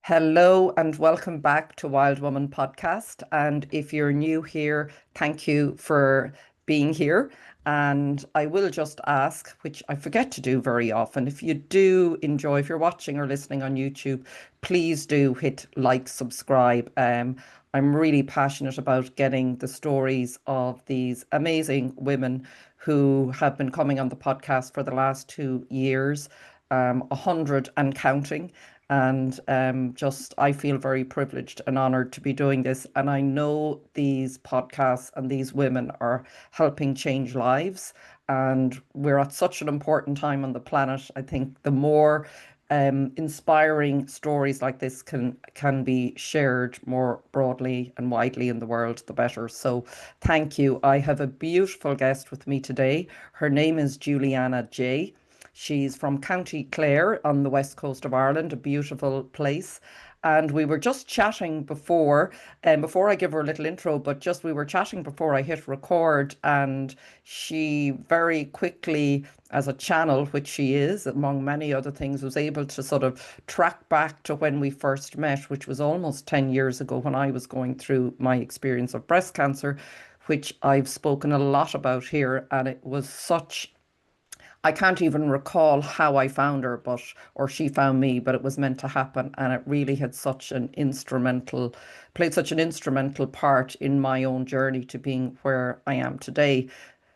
Hello and welcome back to Wild Woman Podcast. And if you're new here, thank you for being here. And I will just ask, which I forget to do very often, if you do enjoy, if you're watching or listening on YouTube, please do hit like, subscribe. I'm really passionate about getting the stories of these amazing women who have been coming on the podcast for the last 2 years, 100 and counting. And just, I feel very privileged and honored to be doing this. And I know these podcasts and these women are helping change lives. And we're at such an important time on the planet. I think the more inspiring stories like this can be shared more broadly and widely in the world, the better. So thank you. I have a beautiful guest with me today. Her name is Julianna Jay. She's from County Clare on the west coast of Ireland, a beautiful place. And we were just chatting before I give her a little intro, but just we were chatting before I hit record, and she very quickly, as a channel, which she is, among many other things, was able to sort of track back to when we first met, which was almost 10 years ago when I was going through my experience of breast cancer, which I've spoken a lot about here. And it was such I can't even recall how I found her, or she found me, but it was meant to happen. And it really had played such an instrumental part in my own journey to being where I am today,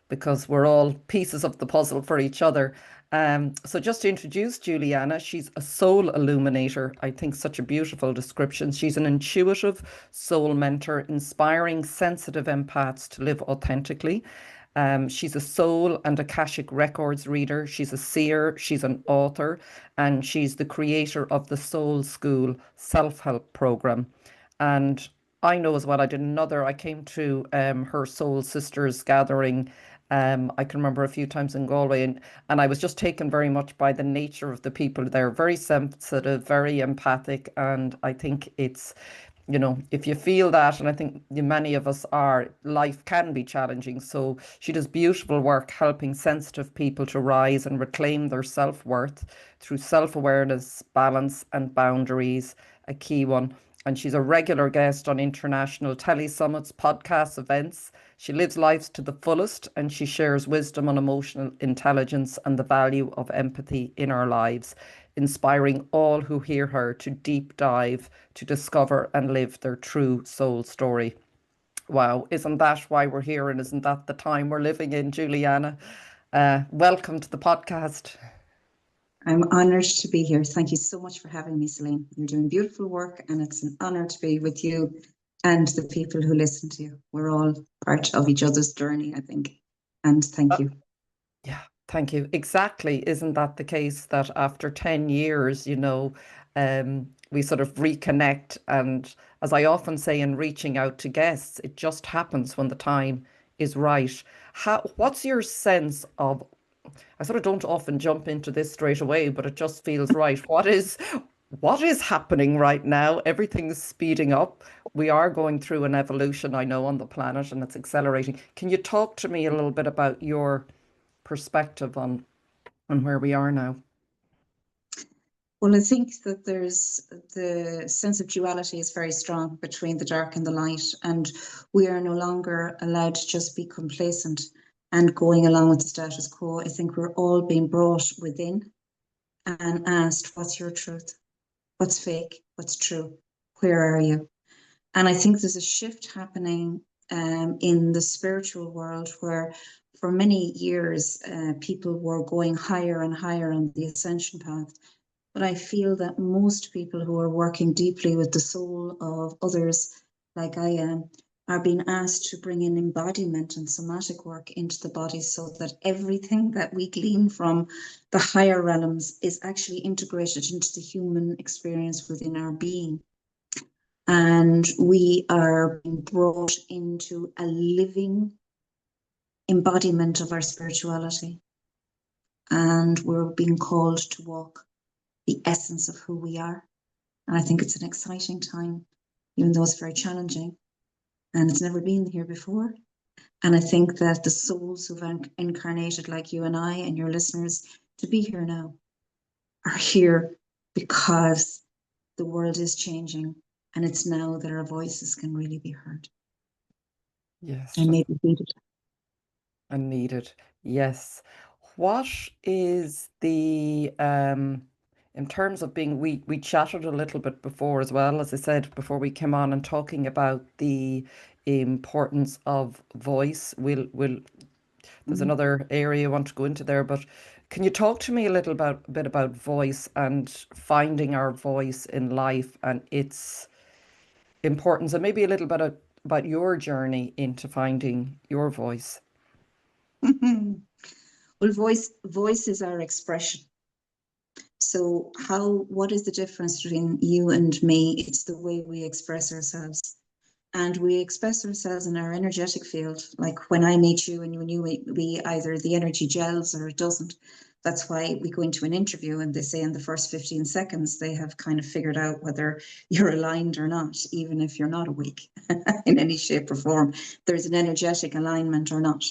because we're all pieces of the puzzle for each other. So just to introduce Juliana, she's a soul illuminator. I think such a beautiful description. She's an intuitive soul mentor, inspiring sensitive empaths to live authentically. She's a soul and Akashic Records reader. She's a seer. She's an author, and she's the creator of the Soul School self-help program. And I know as well, I came to her Soul Sisters gathering. I can remember a few times in Galway, and I was just taken very much by the nature of the people. They're very sensitive, very empathic, and I think if you feel that, and I think many of us are, life can be challenging. So she does beautiful work helping sensitive people to rise and reclaim their self-worth through self-awareness, balance, and boundaries, a key one. And she's a regular guest on international tele-summits, podcasts, events. She lives lives to the fullest, and she shares wisdom on emotional intelligence and the value of empathy in our lives, inspiring all who hear her to deep dive, to discover and live their true soul story. Wow, isn't that why we're here? And isn't that the time we're living in, Juliana? Welcome to the podcast. I'm honoured to be here. Thank you so much for having me, Celine. You're doing beautiful work, and it's an honour to be with you and the people who listen to you. We're all part of each other's journey, I think. And thank you. Yeah, thank you. Exactly. Isn't that the case that after 10 years, we sort of reconnect? And as I often say in reaching out to guests, it just happens when the time is right. What's your sense of, I sort of don't often jump into this straight away, but it just feels right. What is happening right now? Everything's speeding up. We are going through an evolution, I know, on the planet, and it's accelerating. Can you talk to me a little bit about your perspective on where we are now? Well, I think that there's the sense of duality is very strong between the dark and the light, and we are no longer allowed to just be complacent and going along with the status quo. I think we're all being brought within and asked, what's your truth? What's fake? What's true? Where are you? And I think there's a shift happening in the spiritual world where for many years people were going higher and higher on the ascension path. But I feel that most people who are working deeply with the soul of others, like I am, are being asked to bring in embodiment and somatic work into the body so that everything that we glean from the higher realms is actually integrated into the human experience within our being. And we are being brought into a living embodiment of our spirituality. And we're being called to walk the essence of who we are. And I think it's an exciting time, even though it's very challenging. And it's never been here before. And I think that the souls who've incarnated, like you and I and your listeners, to be here now, are here because the world is changing, and it's now that our voices can really be heard Yes, and maybe needed. and needed. Yes. What is the in terms of being we chatted a little bit before as well, as I said before we came on, and talking about the importance of voice. We'll there's another area I want to go into there, but can you talk to me a little bit about voice and finding our voice in life and its importance, and maybe a little bit about your journey into finding your voice? Well, voice is our expression. So what is the difference between you and me? It's the way we express ourselves. And we express ourselves in our energetic field. Like when I meet you and when you meet me, either the energy gels or it doesn't. That's why we go into an interview and they say in the first 15 seconds, they have kind of figured out whether you're aligned or not, even if you're not awake in any shape or form. There's an energetic alignment or not.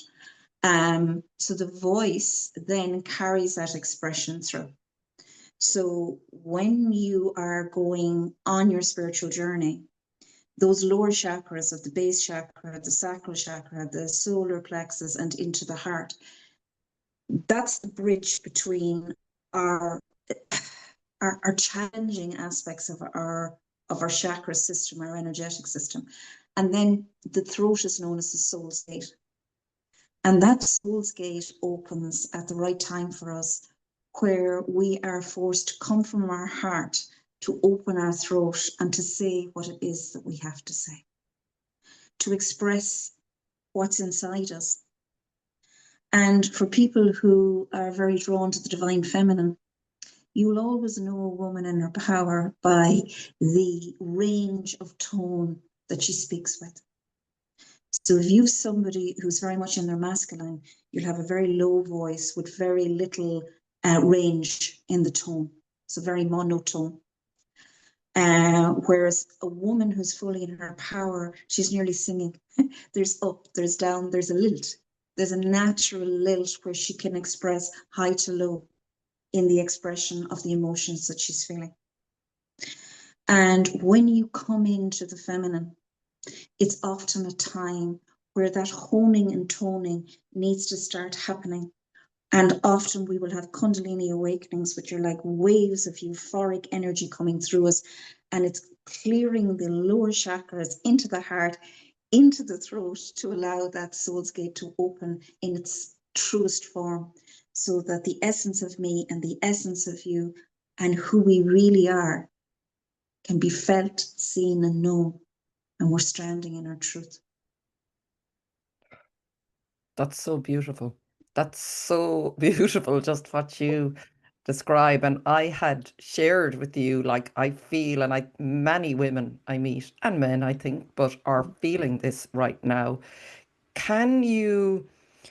So the voice then carries that expression through. So when you are going on your spiritual journey, those lower chakras of the base chakra, the sacral chakra, the solar plexus, and into the heart, that's the bridge between our challenging aspects of our chakra system, our energetic system. And then the throat is known as the soul's gate. And that soul's gate opens at the right time for us, where we are forced to come from our heart, to open our throat and to say what it is that we have to say, to express what's inside us. And for people who are very drawn to the divine feminine, you will always know a woman in her power by the range of tone that she speaks with. So if you've somebody who's very much in their masculine, you'll have a very low voice with very little range in the tone. So very monotone. Whereas a woman who's fully in her power, she's nearly singing. There's up, there's down, there's a lilt. There's a natural lilt where she can express high to low in the expression of the emotions that she's feeling. And when you come into the feminine, it's often a time where that honing and toning needs to start happening. And often we will have Kundalini awakenings, which are like waves of euphoric energy coming through us. And it's clearing the lower chakras into the heart, into the throat, to allow that soul's gate to open in its truest form, so that the essence of me and the essence of you and who we really are can be felt, seen, and known. And we're standing in our truth. That's so beautiful. That's so beautiful, just what you describe. And I had shared with you, like, I feel, and many women I meet and men, I think, but are feeling this right now. Can you,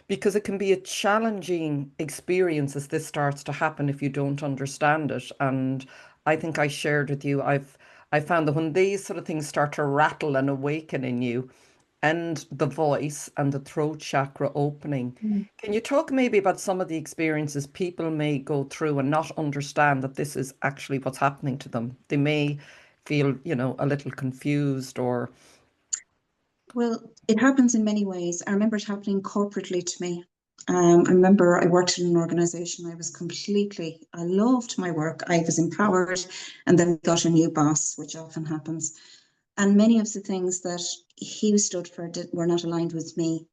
because it can be a challenging experience as this starts to happen if you don't understand it. And I think I shared with you, I found that when these sort of things start to rattle and awaken in you, and the voice and the throat chakra opening. Can you talk maybe about some of the experiences people may go through and not understand that this is actually what's happening to them? They may feel, a little confused or. Well, it happens in many ways. I remember it happening corporately to me. I remember I worked in an organization. I loved my work. I was empowered, and then got a new boss, which often happens. And many of the things that he stood for were not aligned with me.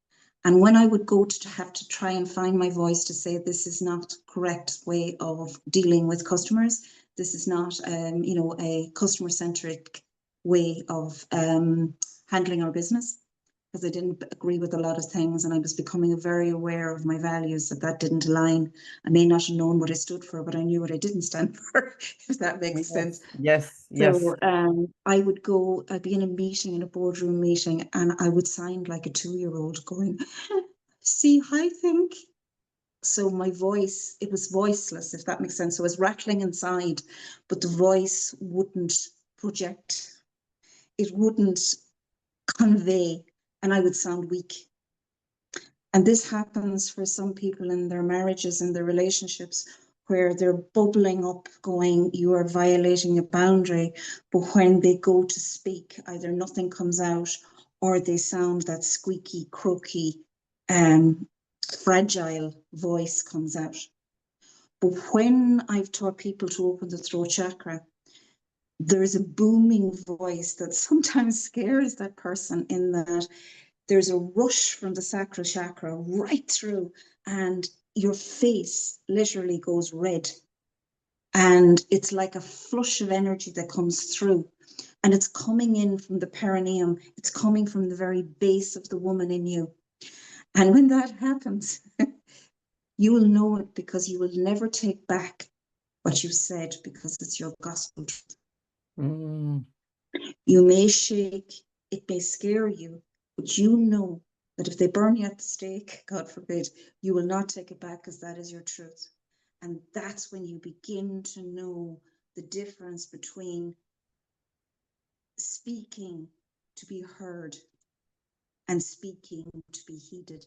And when I would go to have to try and find my voice to say, this is not correct way of dealing with customers, this is not, a customer-centric way of handling our business, because I didn't agree with a lot of things, and I was becoming very aware of my values, that didn't align. I may not have known what I stood for, but I knew what I didn't stand for, if that makes sense. Yes, yes. So I'd be in a meeting, in a boardroom meeting, and I would sound like a 2-year-old going, see, I think. So my voice, it was voiceless, if that makes sense. So I was rattling inside, but the voice wouldn't project. It wouldn't convey, and I would sound weak. And this happens for some people in their marriages and their relationships, where they're bubbling up, going, you are violating a boundary. But when they go to speak, either nothing comes out or they sound that squeaky, croaky, fragile voice comes out. But when I've taught people to open the throat chakra, there's a booming voice that sometimes scares that person, in that there's a rush from the sacral chakra right through, and your face literally goes red. And it's like a flush of energy that comes through. And it's coming in from the perineum. It's coming from the very base of the woman in you. And when that happens, you will know it, because you will never take back what you said, because it's your gospel truth. Mm. You may shake, it may scare you, but you know that if they burn you at the stake, God forbid, you will not take it back, because that is your truth. And that's when you begin to know the difference between speaking to be heard and speaking to be heeded.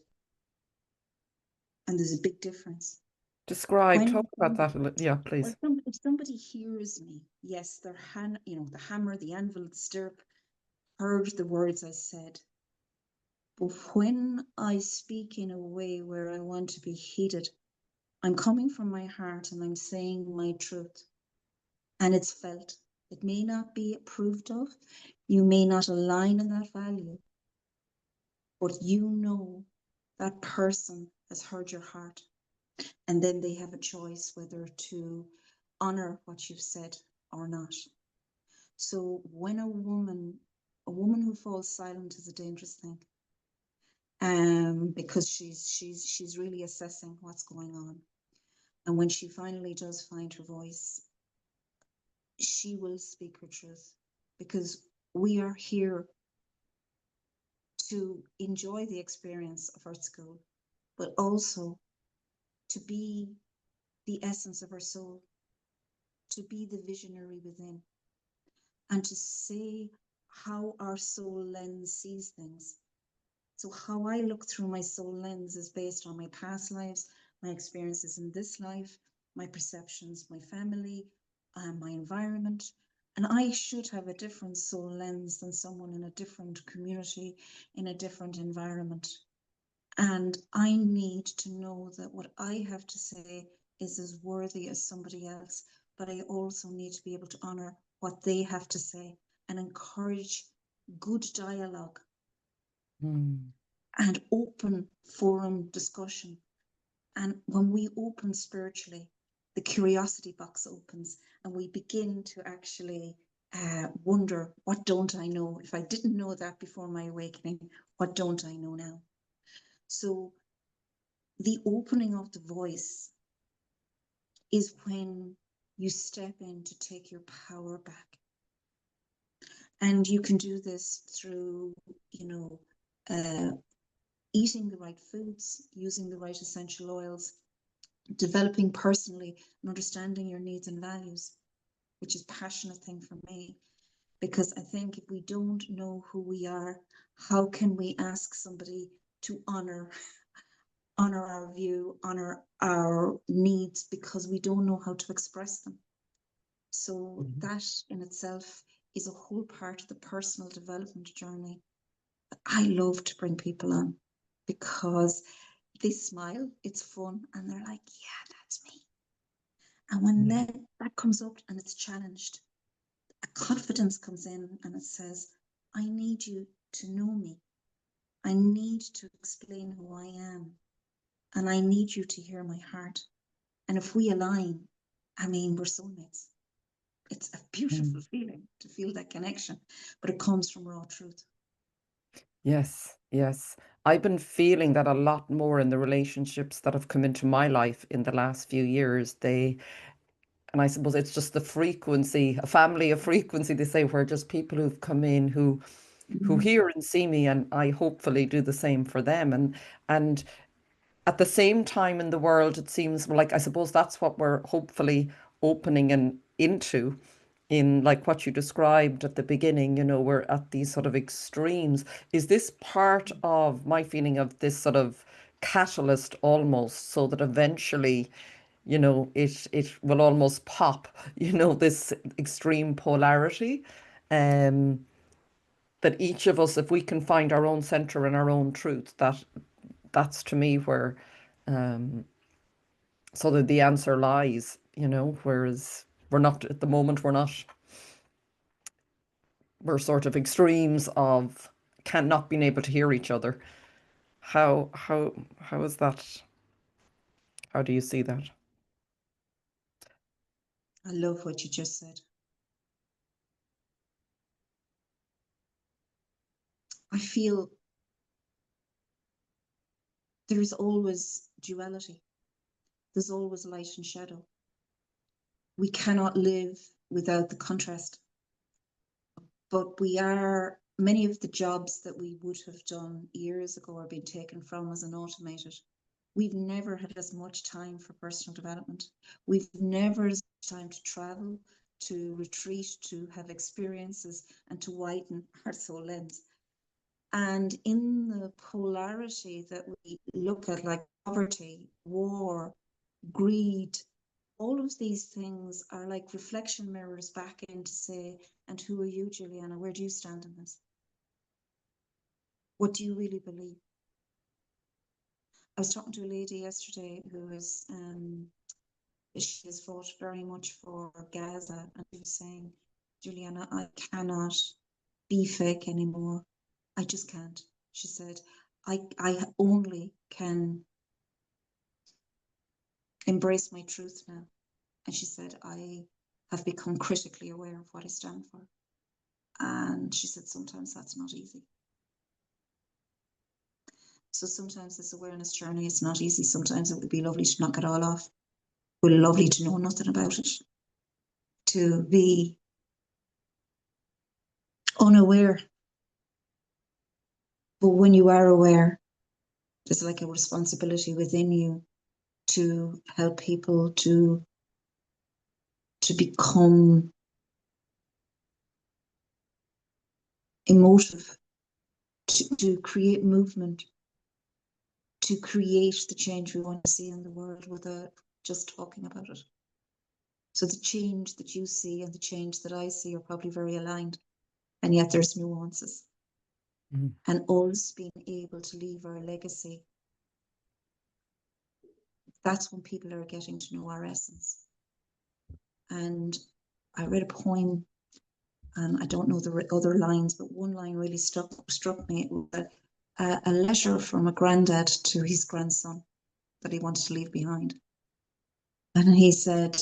And there's a big difference. Talk about that a little. Yeah, please. If somebody hears me, yes, their hand, the hammer, the anvil, the stirrup, heard the words I said. But when I speak in a way where I want to be heeded, I'm coming from my heart and I'm saying my truth. And it's felt. It may not be approved of. You may not align in that value. But you know that person has heard your heart. And then they have a choice whether to honor what you've said or not. So when a woman who falls silent is a dangerous thing. Because she's really assessing what's going on. And when she finally does find her voice, she will speak her truth, because we are here to enjoy the experience of Earth School, but also to be the essence of our soul, to be the visionary within, and to say how our soul lens sees things. So how I look through my soul lens is based on my past lives, my experiences in this life, my perceptions, my family, my environment. And I should have a different soul lens than someone in a different community, in a different environment. And I need to know that what I have to say is as worthy as somebody else, but I also need to be able to honor what they have to say and encourage good dialogue. And open forum discussion. And when we open spiritually, the curiosity box opens, and we begin to actually wonder, what don't I know? If I didn't know that before my awakening, what don't I know now? So the opening of the voice is when you step in to take your power back. And you can do this through, eating the right foods, using the right essential oils, developing personally and understanding your needs and values, which is a passionate thing for me. Because I think if we don't know who we are, how can we ask somebody to honor our view, honor our needs, because we don't know how to express them. So that in itself is a whole part of the personal development journey that I love to bring people on, because they smile, it's fun, and they're like, yeah, that's me. And when that comes up and it's challenged, a confidence comes in and it says, I need you to know me. I need to explain who I am. And I need you to hear my heart. And if we align, we're soulmates. It's a beautiful feeling to feel that connection, but it comes from raw truth. Yes, yes. I've been feeling that a lot more in the relationships that have come into my life in the last few years. And I suppose it's just the frequency, a family of frequency, they say, where just people who've come in who hear and see me, and I hopefully do the same for them. And at the same time in the world, it seems like, I suppose that's what we're hopefully opening and into, in like what you described at the beginning, we're at these sort of extremes. Is this part of my feeling of this sort of catalyst almost, so that eventually it will almost pop, this extreme polarity. Um, that each of us, if we can find our own center and our own truth, that's to me where so that the answer lies, whereas we're not at the moment, we're sort of extremes of not being able to hear each other. How is that? How do you see that? I love what you just said. I feel there's always duality. There's always light and shadow. We cannot live without the contrast. But many of the jobs that we would have done years ago are being taken from us and automated. We've never had as much time for personal development. We've never had as much time to travel, to retreat, to have experiences, and to widen our soul lens. And in the polarity that we look at, like poverty, war, greed, all of these things are like reflection mirrors back in to say, and who are you, Julianna? Where do you stand in this? What do you really believe? I was talking to a lady yesterday who is, she has fought very much for Gaza, and she was saying, Julianna, I cannot be fake anymore. I just can't. She said, I only can embrace my truth now. And she said, I have become critically aware of what I stand for. And she said, sometimes that's not easy. So sometimes this awareness journey is not easy. Sometimes it would be lovely to knock it all off. It would be lovely to know nothing about it. To be unaware. But when you are aware, there's like a responsibility within you to help people to become emotive, to create movement, to create the change we want to see in the world without just talking about it. So the change that you see and the change that I see are probably very aligned, and yet there's nuances. Mm. And always being able to leave our legacy. That's when people are getting to know our essence. And I read a poem, and I don't know the other lines, but one line really struck me. It was a letter from a granddad to his grandson that he wanted to leave behind. And he said,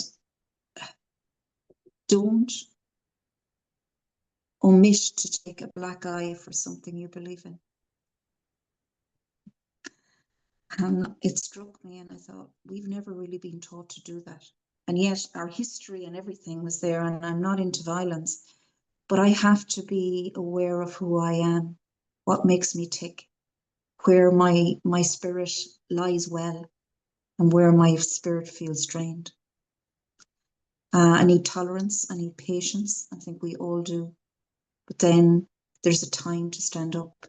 don't omit to take a black eye for something you believe in. And it struck me, and I thought, we've never really been taught to do that. And yet our history and everything was there, and I'm not into violence, but I have to be aware of who I am, what makes me tick, where my spirit lies well, and where my spirit feels drained. I need tolerance, I need patience. I think we all do. But then there's a time to stand up.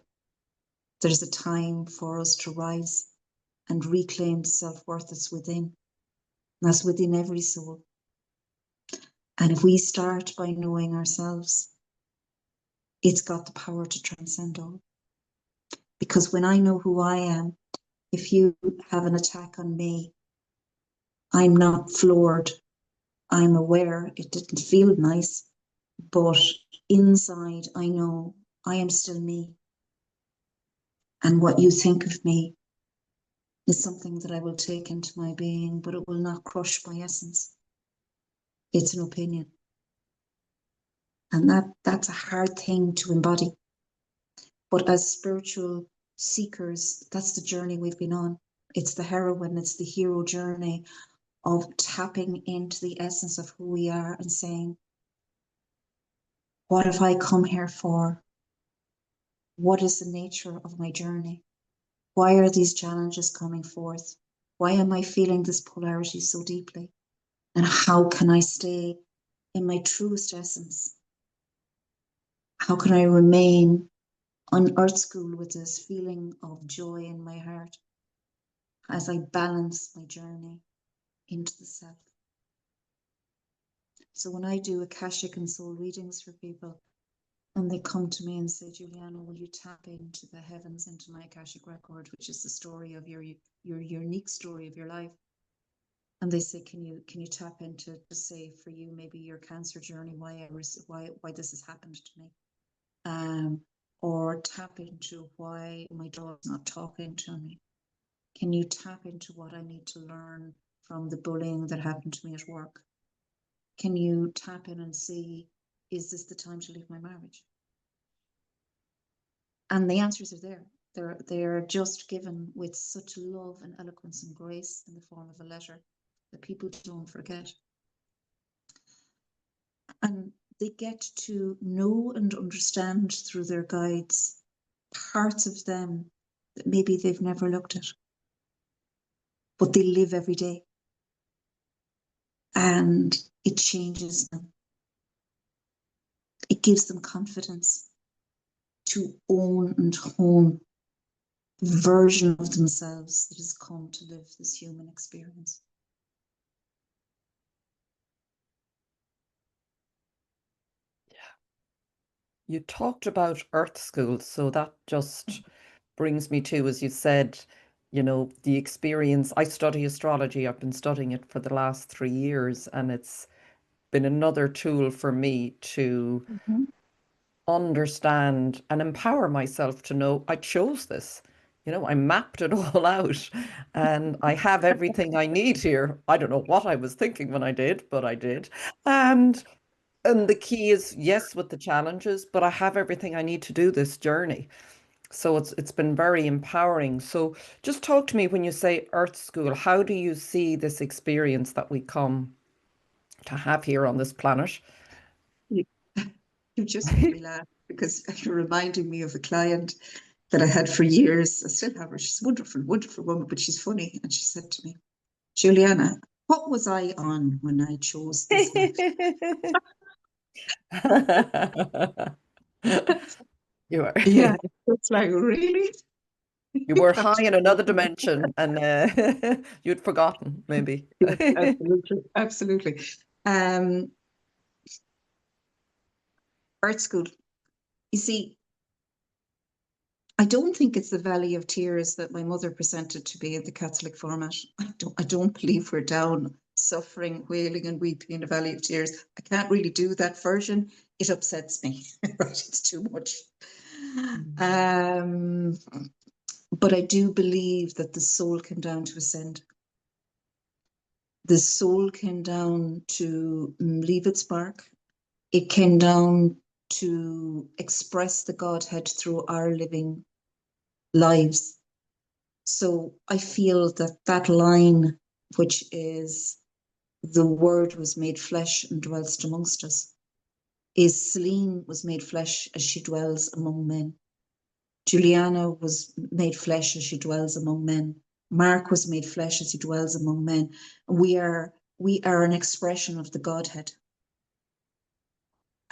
There's a time for us to rise and reclaim the self-worth that's within. And that's within every soul. And if we start by knowing ourselves, it's got the power to transcend all. Because when I know who I am, if you have an attack on me, I'm not floored. I'm aware it didn't feel nice, but inside I know I am still me. And what you think of me is something that I will take into my being, but it will not crush my essence. It's an opinion. And that's a hard thing to embody. But as spiritual seekers, that's the journey we've been on. It's the heroine, it's the hero journey of tapping into the essence of who we are and saying, what have I come here for? What is the nature of my journey? Why are these challenges coming forth? Why am I feeling this polarity so deeply? And how can I stay in my truest essence? How can I remain on Earth School with this feeling of joy in my heart as I balance my journey into the self. So when I do Akashic and soul readings for people, and they come to me and say, Julianna, will you tap into the heavens, into my Akashic record, which is the story of your unique story of your life. And they say, can you tap into to say for you, maybe your cancer journey, why this has happened to me? Or tap into why my dog's not talking to me. Can you tap into what I need to learn from the bullying that happened to me at work? Can you tap in and see, is this the time to leave my marriage? And the answers are there. They're just given with such love and eloquence and grace in the form of a letter that people don't forget. And they get to know and understand through their guides parts of them that maybe they've never looked at, but they live every day. And it changes them. It gives them confidence to own and hone the version of themselves that has come to live this human experience. You talked about Earth School, so that just brings me to, as you said, the experience. I study astrology. I've been studying it for the last 3 years, and it's been another tool for me to understand and empower myself to know I chose this. I mapped it all out and I have everything I need here. I don't know what I was thinking when I did, but I did. And the key is, yes, with the challenges, but I have everything I need to do this journey. So it's been very empowering. So just talk to me when you say Earth School, how do you see this experience that we come to have here on this planet? You, you just made me laugh because you're reminding me of a client that I had for years. I still have her. She's a wonderful, wonderful woman, but she's funny. And she said to me, Julianna, what was I on when I chose this life? You are. Yeah, it's like, really? You were high in another dimension and you'd forgotten, maybe. Yes, absolutely, absolutely. Art school. You see, I don't think it's the Valley of Tears that my mother presented to me in the Catholic format. I don't believe we're down suffering, wailing and weeping in the Valley of Tears. I can't really do that version. It upsets me. Right? It's too much. But I do believe that the soul came down to ascend. The soul came down to leave its mark. It came down to express the Godhead through our living lives. So I feel that that line, which is the word was made flesh and dwelt amongst us, is Celine was made flesh as she dwells among men. Julianna was made flesh as she dwells among men. Mark was made flesh as he dwells among men. We are an expression of the Godhead.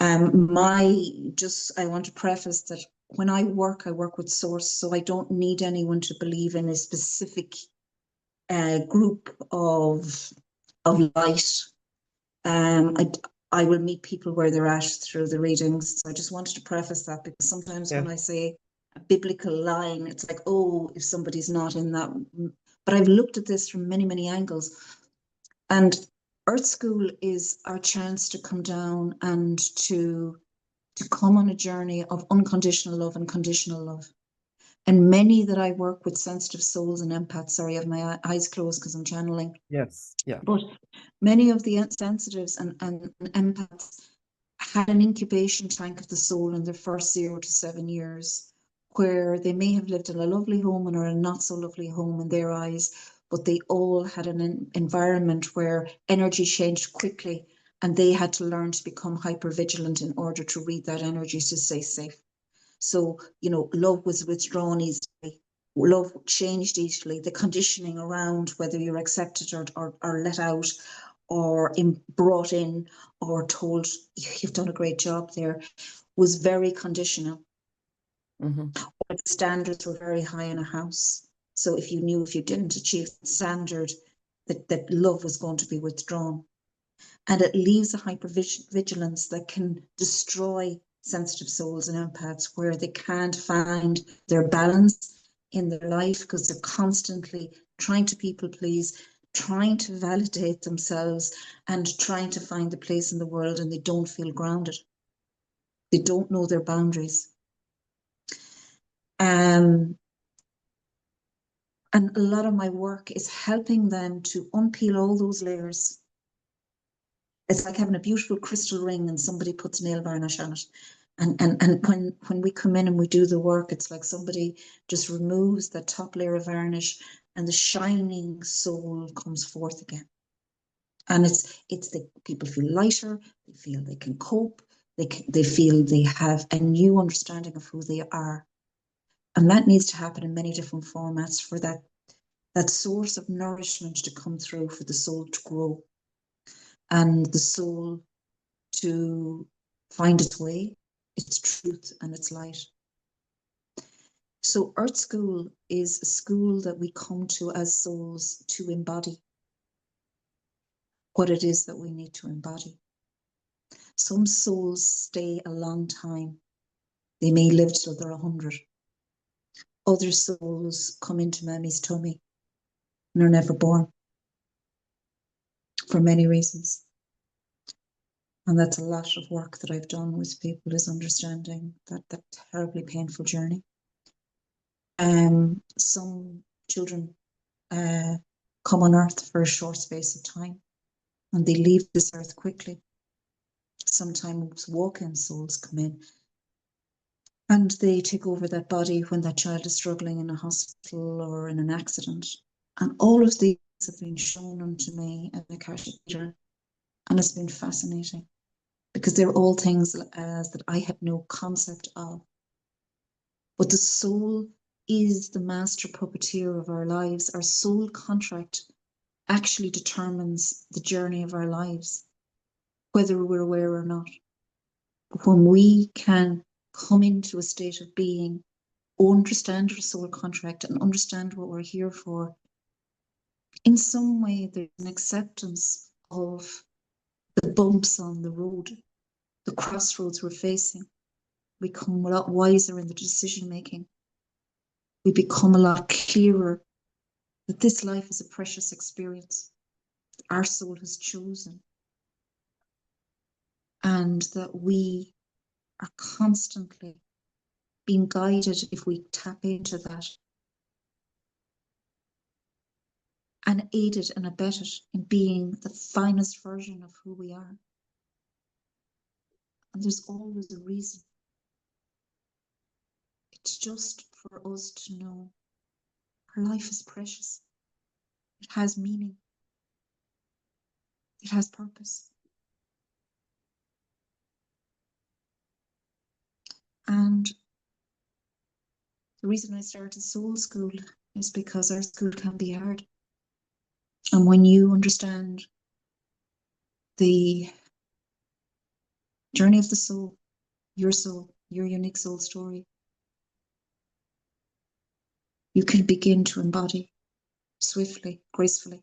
I want to preface that when I work with source, so I don't need anyone to believe in a specific group of light. I will meet people where they're at through the readings. So I just wanted to preface that, because sometimes when I say a biblical line, it's like, oh, if somebody's not in that. But I've looked at this from many, many angles. And Earth School is our chance to come down and to come on a journey of unconditional love and conditional love. And many that I work with, sensitive souls and empaths, sorry, I have my eyes closed because I'm channeling. Yes, yeah. But many of the sensitives and empaths had an incubation tank of the soul in their first 0 to 7 years, where they may have lived in a lovely home or a not so lovely home in their eyes, but they all had an environment where energy changed quickly, and they had to learn to become hypervigilant in order to read that energy to stay safe. So, love was withdrawn easily. Love changed easily. The conditioning around whether you're accepted or let out or brought in or told you've done a great job there was very conditional. The standards were very high in a house. So if you didn't achieve the standard, that love was going to be withdrawn. And it leaves a hypervigilance that can destroy sensitive souls and empaths, where they can't find their balance in their life because they're constantly trying to people please, trying to validate themselves, and trying to find the place in the world, and they don't feel grounded. They don't know their boundaries. And a lot of my work is helping them to unpeel all those layers. It's like having a beautiful crystal ring and somebody puts nail varnish on it. And when we come in and we do the work, it's like somebody just removes the top layer of varnish and the shining soul comes forth again. And it's the people feel lighter, they feel they can cope, they feel they have a new understanding of who they are. And that needs to happen in many different formats for that source of nourishment to come through, for the soul to grow and the soul to find its way, its truth and its light. So Earth School is a school that we come to as souls to embody what it is that we need to embody. Some souls stay a long time. They may live till they're 100. Other souls come into Mammy's tummy and are never born for many reasons. And that's a lot of work that I've done with people, is understanding that terribly painful journey. Some children come on earth for a short space of time and they leave this earth quickly. Sometimes walk-in souls come in and they take over that body when that child is struggling in a hospital or in an accident. And all of these have been shown unto me in the Akashic Reader, and it's been fascinating because they're all things that I had no concept of. But the soul is the master puppeteer of our lives. Our soul contract actually determines the journey of our lives, whether we're aware or not. When we can come into a state of being, understand our soul contract and understand what we're here for, in some way there's an acceptance of the bumps on the road, the crossroads we're facing. We become a lot wiser in the decision making. We become a lot clearer that this life is a precious experience our soul has chosen, and that we are constantly being guided, if we tap into that, and aided and abetted in being the finest version of who we are. And there's always a reason. It's just for us to know our life is precious. It has meaning. It has purpose. And the reason I started Soul School is because our school can be hard. And when you understand the journey of the soul, your unique soul story, you can begin to embody swiftly, gracefully,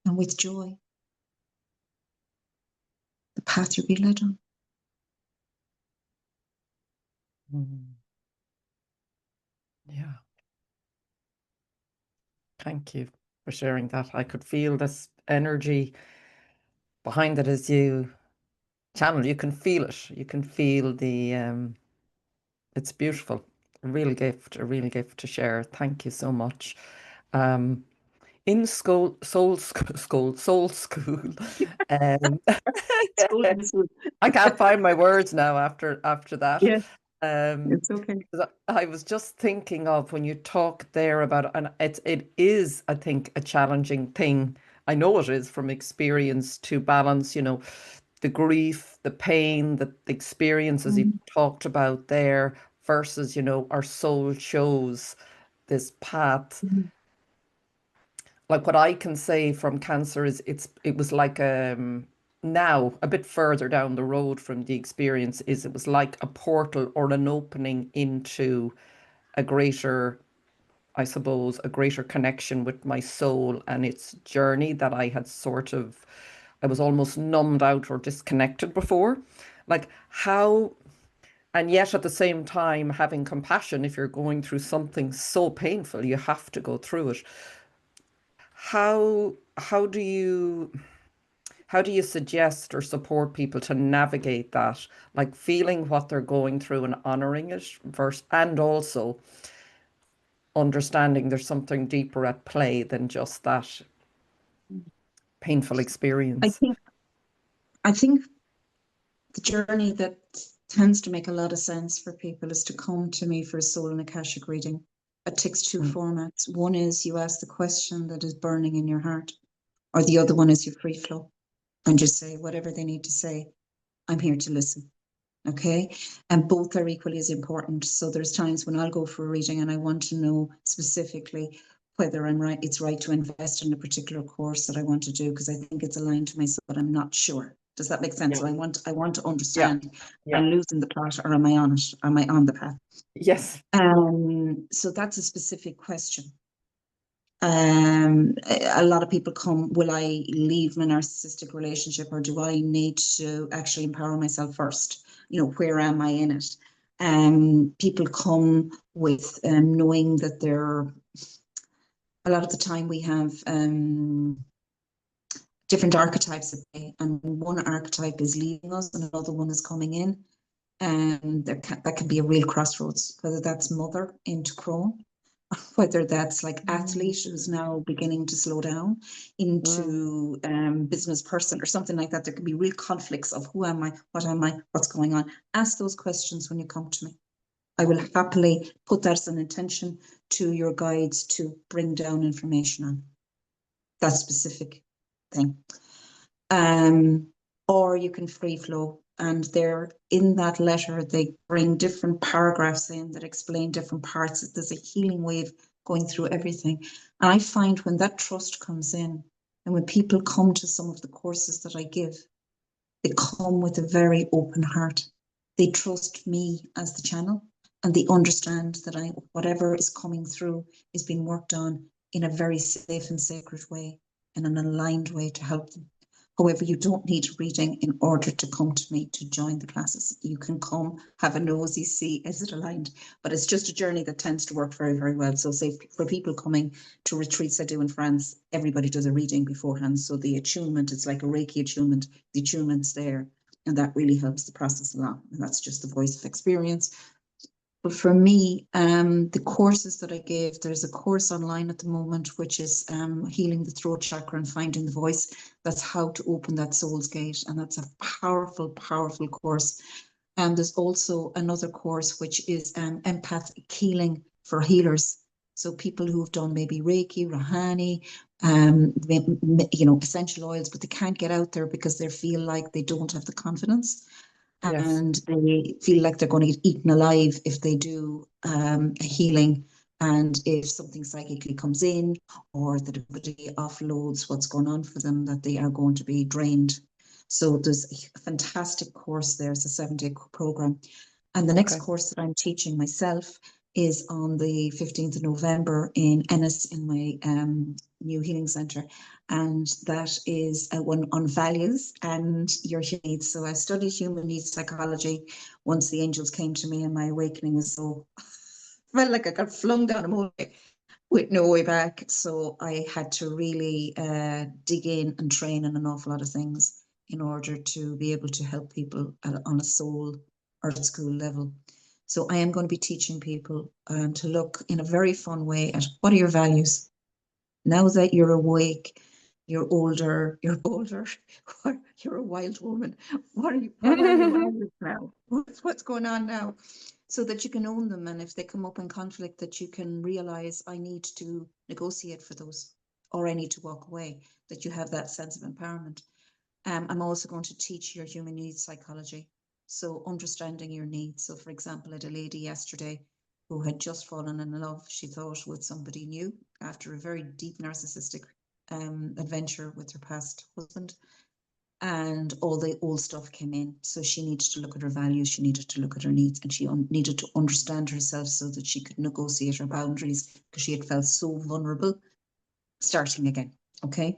and with joy the path you're being led on. Yeah. Thank you for sharing that. I could feel this energy behind it as you channel. You can feel it. You can feel the it's beautiful. A real gift to share. Thank you so much. Um, in soul school. Um, I can't find my words now after that. Yeah, Um, it's okay. 'Cause I was just thinking of when you talk there about, and it is, I think, a challenging thing. I know it is from experience to balance, the grief, the pain, the experiences you talked about there versus, our soul chose this path. Like what I can say from cancer is it was like now a bit further down the road from the experience is it was like a portal or an opening into a greater I suppose, a greater connection with my soul and its journey that I had I was almost numbed out or disconnected before. Like how, and yet at the same time, having compassion if you're going through something so painful, you have to go through it. How do you suggest or support people to navigate that, like feeling what they're going through and honoring it versus, and also understanding there's something deeper at play than just that painful I experience? think I think the journey that tends to make a lot of sense for people is to come to me for a soul and Akashic reading. It takes two Mm. formats. One is you ask the question that is burning in your heart, or the other one is you free flow and just say whatever they need to say. I'm here to listen. Okay. And both are equally as important. So there's times when I'll go for a reading and I want to know specifically whether it's right to invest in a particular course that I want to do because I think it's aligned to my soul, but I'm not sure. Does that make sense? Yeah, So I want to yeah, understand, yeah. am I losing the plot or am I on it? Am I on the path? Yes. So that's a specific question. A lot of people come, will I leave my narcissistic relationship or do I need to actually empower myself first? Where am I in it? People come with knowing that a lot of the time we have different archetypes at play, and one archetype is leaving us and another one is coming in. And that can be a real crossroads, whether that's mother into crone, whether that's like Mm, athlete who's now beginning to slow down mm, into business person or something like that. There can be real conflicts of who am I, what's going on. Ask those questions when you come to me. I will happily put that as an intention to your guides to bring down information on that specific thing. Or you can free flow. And they're in that letter, they bring different paragraphs in that explain different parts. There's a healing wave going through everything. And I find when that trust comes in, and when people come to some of the courses that I give, they come with a very open heart. They trust me as the channel, and they understand that whatever is coming through is being worked on in a very safe and sacred way and an aligned way to help them. However, you don't need a reading in order to come to me to join the classes. You can come, have a nosy, see, is it aligned? But it's just a journey that tends to work very, very well. So say for people coming to retreats I do in France, everybody does a reading beforehand. So the attunement, it's like a Reiki attunement, the attunement's there. And that really helps the process along. And that's just the voice of experience. But for me, the courses that I give, there's a course online at the moment, which is healing the throat chakra and finding the voice. That's how to open that soul's gate. And that's a powerful, powerful course. And there's also another course, which is empath healing for healers. So people who've done maybe Reiki, Rahani, essential oils, but they can't get out there because they feel like they don't have the confidence yes. and they feel like they're going to get eaten alive if they do a healing. And if something psychically comes in or the body offloads what's going on for them, that they are going to be drained. So there's a fantastic course there. It's a 7-day program. And the next Okay. course that I'm teaching myself is on the 15th of November in Ennis in my new healing centre. And that is one on values and your needs. So I studied human needs psychology once the angels came to me and my awakening was so, felt like I got flung down a motorway with no way back. So I had to really dig in and train in an awful lot of things in order to be able to help people on a soul or school level. So I am going to be teaching people to look in a very fun way at what are your values. Now that you're awake, you're older, you're bolder, you're a wild woman. What are your values now? What's going on now? So that you can own them. And if they come up in conflict, that you can realize I need to negotiate for those or I need to walk away, that you have that sense of empowerment. I'm also going to teach your human needs psychology. So understanding your needs. So for example, I had a lady yesterday who had just fallen in love, she thought, with somebody new after a very deep narcissistic adventure with her past husband. and all the old stuff came in. So she needed to look at her values, she needed to look at her needs, and she needed to understand herself so that she could negotiate her boundaries, because she had felt so vulnerable starting again. Okay.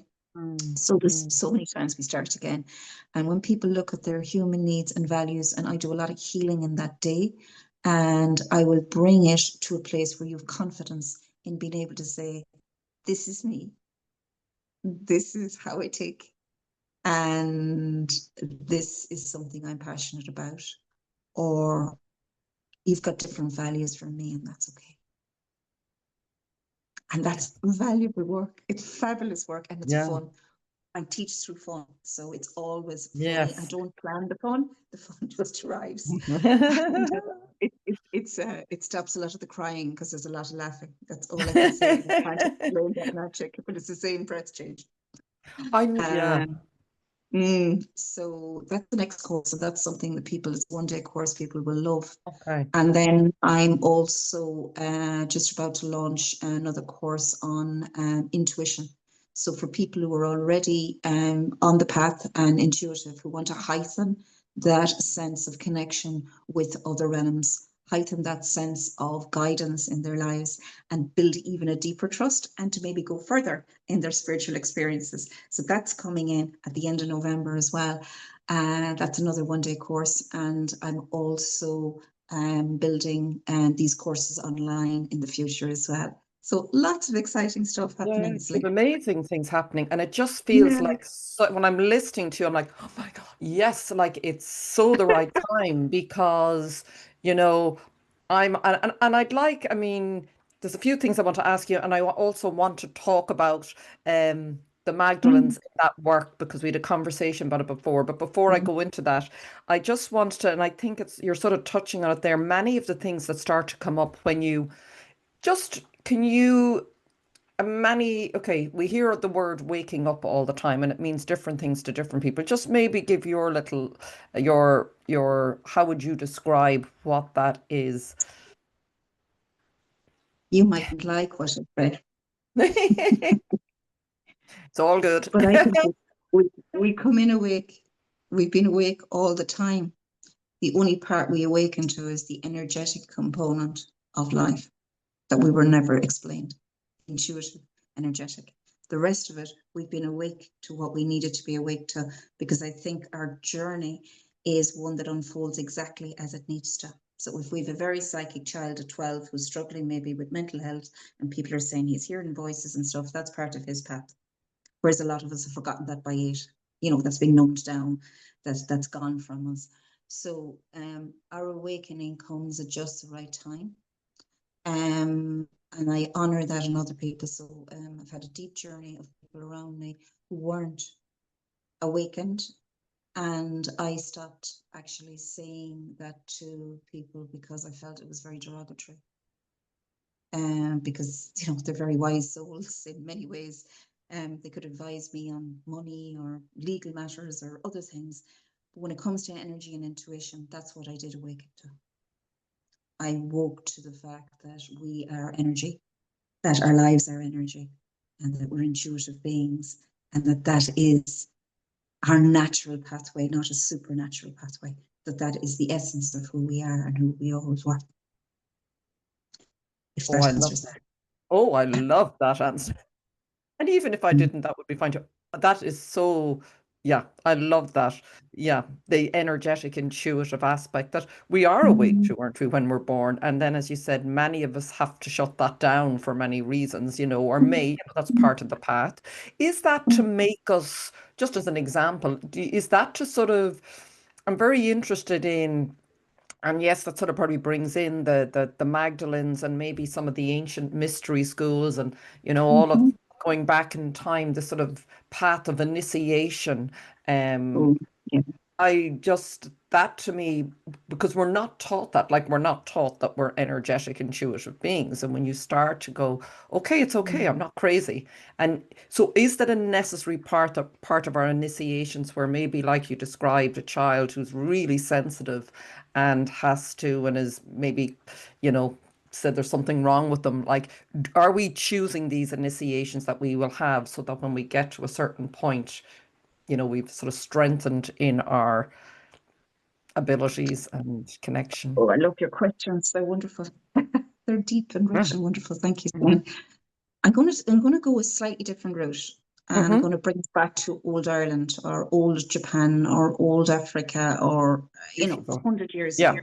So there's so many times we start again. And when people look at their human needs and values, and I do a lot of healing in that day, and I will bring it to a place where you have confidence in being able to say, this is me. This is how I take. And this is something I'm passionate about. Or you've got different values from me, and that's okay. And that's valuable work. It's fabulous work, and it's fun. I teach through fun, so it's always funny. I Yes. don't plan the fun just arrives. And it stops a lot of the crying because there's a lot of laughing. That's all I can say. I can't explain that magic, but it's the same breath change. Yeah. So that's the next course. So that's something that it's a 1-day course people will love. Okay. And then I'm also just about to launch another course on intuition. So for people who are already on the path and intuitive, who want to heighten that sense of connection with other realms, heighten that sense of guidance in their lives, and build even a deeper trust, and to maybe go further in their spiritual experiences. So that's coming in at the end of November as well. That's another 1-day course. And I'm also building these courses online in the future as well. So lots of exciting stuff Yeah, happening, you have Sleep. amazing things happening. And it just feels Yeah. like when I'm listening to you, I'm like, oh my God, yes, like it's so the right time because, you know, and I'd like, I mean, there's a few things I want to ask you, and I also want to talk about the Magdalens in that work because we had a conversation about it before. But before I Mm-hmm. go into that, I just want to, and I think you're sort of touching on it there, many of the things that start to come up when you just, can you okay, we hear the word waking up all the time and it means different things to different people. Just maybe give your little, how would you describe what that is? You mightn't like what I say, It's all good. but I think we come in awake. We've been awake all the time. The only part we awaken to is the energetic component of life that we were never explained, intuitive, energetic. The rest of it, we've been awake to what we needed to be awake to, because I think our journey is one that unfolds exactly as it needs to. So if we have a very psychic child at 12 who's struggling maybe with mental health, and people are saying he's hearing voices and stuff, that's part of his path. Whereas a lot of us have forgotten that by 8. That's been numbed down, that's gone from us. So our awakening comes at just the right time. And I honor that in other people. So I've had a deep journey of people around me who weren't awakened. And I stopped actually saying that to people because I felt it was very derogatory. Because they're very wise souls in many ways. They could advise me on money or legal matters or other things. But when it comes to energy and intuition, that's what I did awaken to. I woke to the fact that we are energy, that our lives are energy, and that we're intuitive beings, and that is our natural pathway, not a supernatural pathway, that is the essence of who we are and who we always were. If Oh, that I love answers that. that. Oh, I love that answer. And even if I Mm. didn't, that would be fine too. That is so, yeah, I love that. Yeah, the energetic, intuitive aspect that we are awake Mm. to, aren't we, when we're born? And then, as you said, many of us have to shut that down for many reasons, or that's part of the path. Is that to make us, just as an example, is that to sort of, I'm very interested in. And yes, that sort of probably brings in the Magdalens and maybe some of the ancient mystery schools and, all of Mhm. going back in time, the sort of path of initiation. Um, Oh, yeah. I just, that to me, because we're not taught that, like we're not taught that we're energetic, intuitive beings. And when you start to go, okay, it's okay, I'm not crazy. And so is that a necessary part of our initiations where maybe like you described, a child who's really sensitive and has to and is maybe, you know, said there's something wrong with them. Like, are we choosing these initiations that we will have so that when we get to a certain point, we've sort of strengthened in our abilities and connection. Oh, I love your questions. They're wonderful. They're deep and rich and wonderful. Thank you, Simone. I'm going to go a slightly different route. And I'm going to bring it back to old Ireland or old Japan or old Africa or, Beautiful. 100 years Yeah. ago.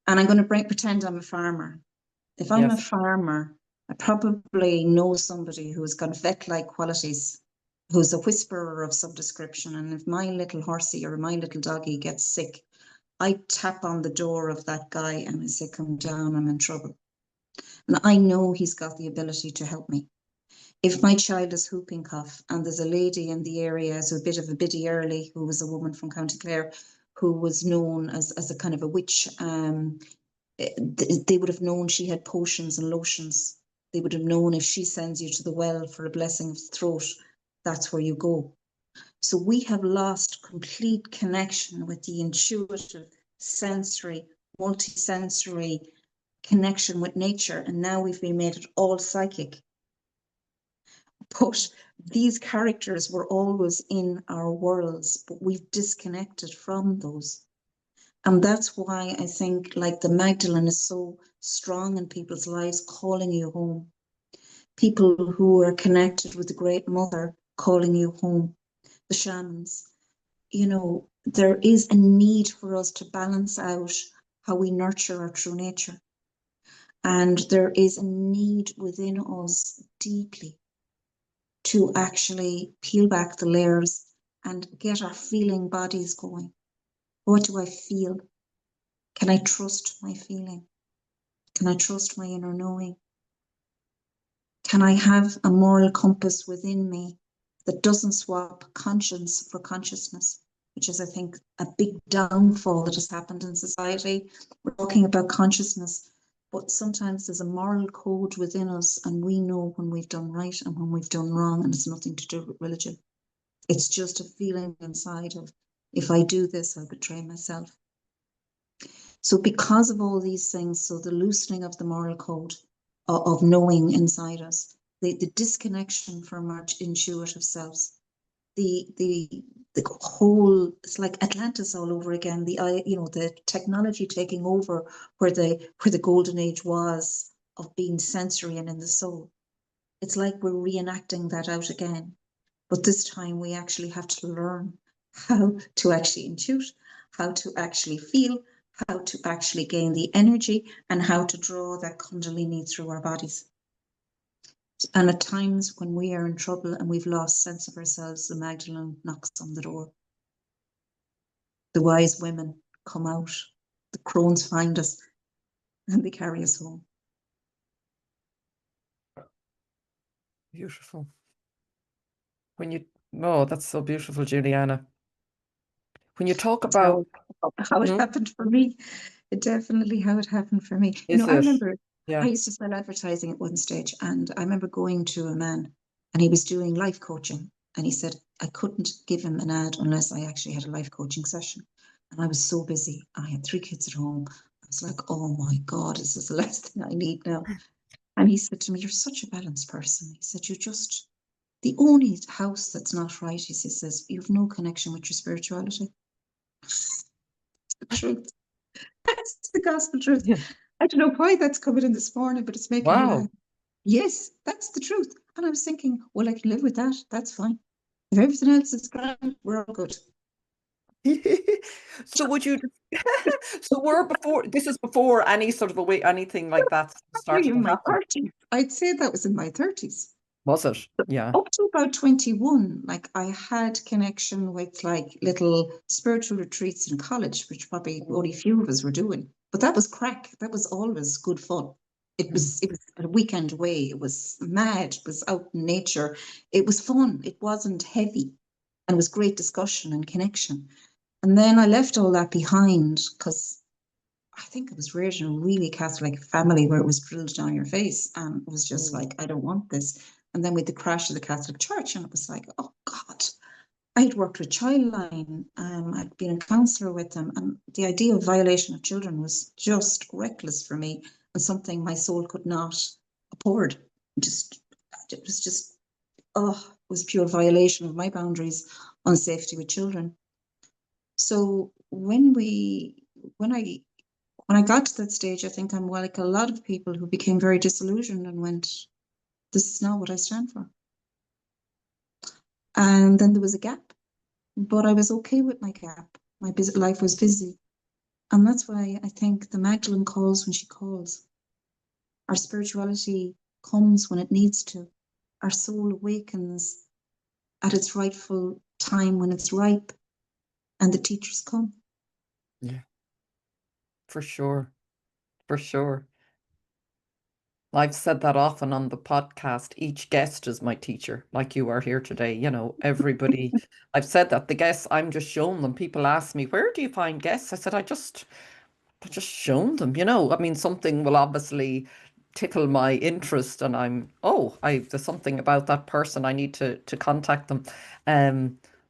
And I'm going to pretend I'm a farmer. If I'm a farmer, I probably know somebody who's got vet-like qualities, who's a whisperer of some description. And if my little horsey or my little doggy gets sick, I tap on the door of that guy and I say, come down, I'm in trouble. And I know he's got the ability to help me. If my child is whooping cough and there's a lady in the area, so a bit of a biddy early, who was a woman from County Clare, who was known as a kind of a witch, they would have known she had potions and lotions. They would have known if she sends you to the well for a blessing of the throat, that's where you go. So we have lost complete connection with the intuitive, sensory, multisensory connection with nature. And now we've been made it all psychic. But these characters were always in our worlds, but we've disconnected from those. And that's why I think like the Magdalene is so strong in people's lives, calling you home. People who are connected with the Great Mother calling you home. The shamans. There is a need for us to balance out how we nurture our true nature. And there is a need within us deeply to actually peel back the layers and get our feeling bodies going. What do I feel? Can I trust my feeling? Can I trust my inner knowing? Can I have a moral compass within me that doesn't swap conscience for consciousness, which is, I think, a big downfall that has happened in society. We're talking about consciousness, but sometimes there's a moral code within us and we know when we've done right and when we've done wrong, and it's nothing to do with religion. It's just a feeling inside of, if I do this, I'll betray myself. So because of all these things, so the loosening of the moral code of knowing inside us, the disconnection from our intuitive selves, the whole, it's like Atlantis all over again, the technology taking over where the golden age was of being sensory and in the soul. It's like we're reenacting that out again. But this time we actually have to learn how to actually intuit, how to actually feel, how to actually gain the energy, and how to draw that kundalini through our bodies. And at times when we are in trouble and we've lost sense of ourselves, the Magdalene knocks on the door. The wise women come out, the crones find us, and they carry us home. Beautiful. That's so beautiful, Julianna. When you talk about how it happened for me, definitely how it happened for me. I remember I used to sell advertising at one stage, and I remember going to a man and he was doing life coaching, and he said I couldn't give him an ad unless I actually had a life coaching session. And I was so busy. I had 3 kids at home. I was like, oh my God, this is the last thing I need now. And he said to me, you're such a balanced person. He said, the only house that's not right, he says, you have no connection with your spirituality. The truth. That's the gospel truth. Yeah. I don't know why that's coming in this morning, but it's making me laugh. Yes, that's the truth. And I was thinking, well, I can live with that. That's fine. If everything else is grand, we're all good. So would you? This is before any sort of anything like that started in to my happen. 30s. I'd say that was in my 30s. Was it? Yeah. Up to about 21, like I had connection with like little spiritual retreats in college, which probably only a few of us were doing. But that was crack. That was always good fun. It was a weekend away. It was mad. It was out in nature. It was fun. It wasn't heavy. And it was great discussion and connection. And then I left all that behind because I think I was raised in a really Catholic family where it was drilled down your face. And it was just like, I don't want this. And then with the crash of the Catholic Church, and it was like, oh God, I'd worked with Childline, I'd been a counsellor with them, and the idea of violation of children was just reckless for me and something my soul could not afford. It was pure violation of my boundaries unsafety with children. So when I got to that stage, I think I'm like a lot of people who became very disillusioned and went, this is not what I stand for. And then there was a gap, but I was okay with my gap. My life was busy. And that's why I think the Magdalene calls when she calls. Our spirituality comes when it needs to. Our soul awakens at its rightful time when it's ripe, and the teachers come. Yeah, for sure. For sure. I've said that often on the podcast. Each guest is my teacher, like you are here today. Everybody, I've said that the guests, I'm just showing them. People ask me, where do you find guests? I said, I just shown them, I mean, something will obviously tickle my interest and there's something about that person. I need to contact them.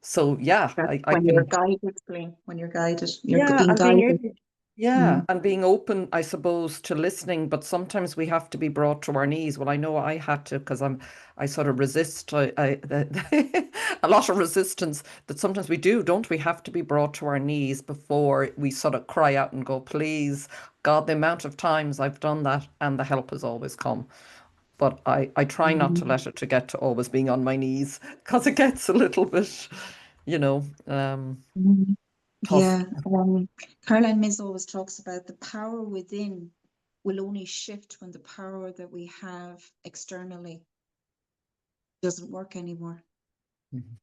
So yeah, That's I when you're can. guided, Blaine. When you're guided, you're Yeah, being and being guided. able, yeah, Mm. and being open, I suppose, to listening, but sometimes we have to be brought to our knees. Well, I know I had to because I sort of resist a lot of resistance that sometimes we do, don't we have to be brought to our knees before we sort of cry out and go, please, God, the amount of times I've done that and the help has always come. But I try not to Mm. let it to get to always being on my knees because it gets a little bit, you know, um, Mm. tough. Yeah. Caroline Myss always talks about the power within will only shift when the power that we have externally doesn't work anymore. Mhm.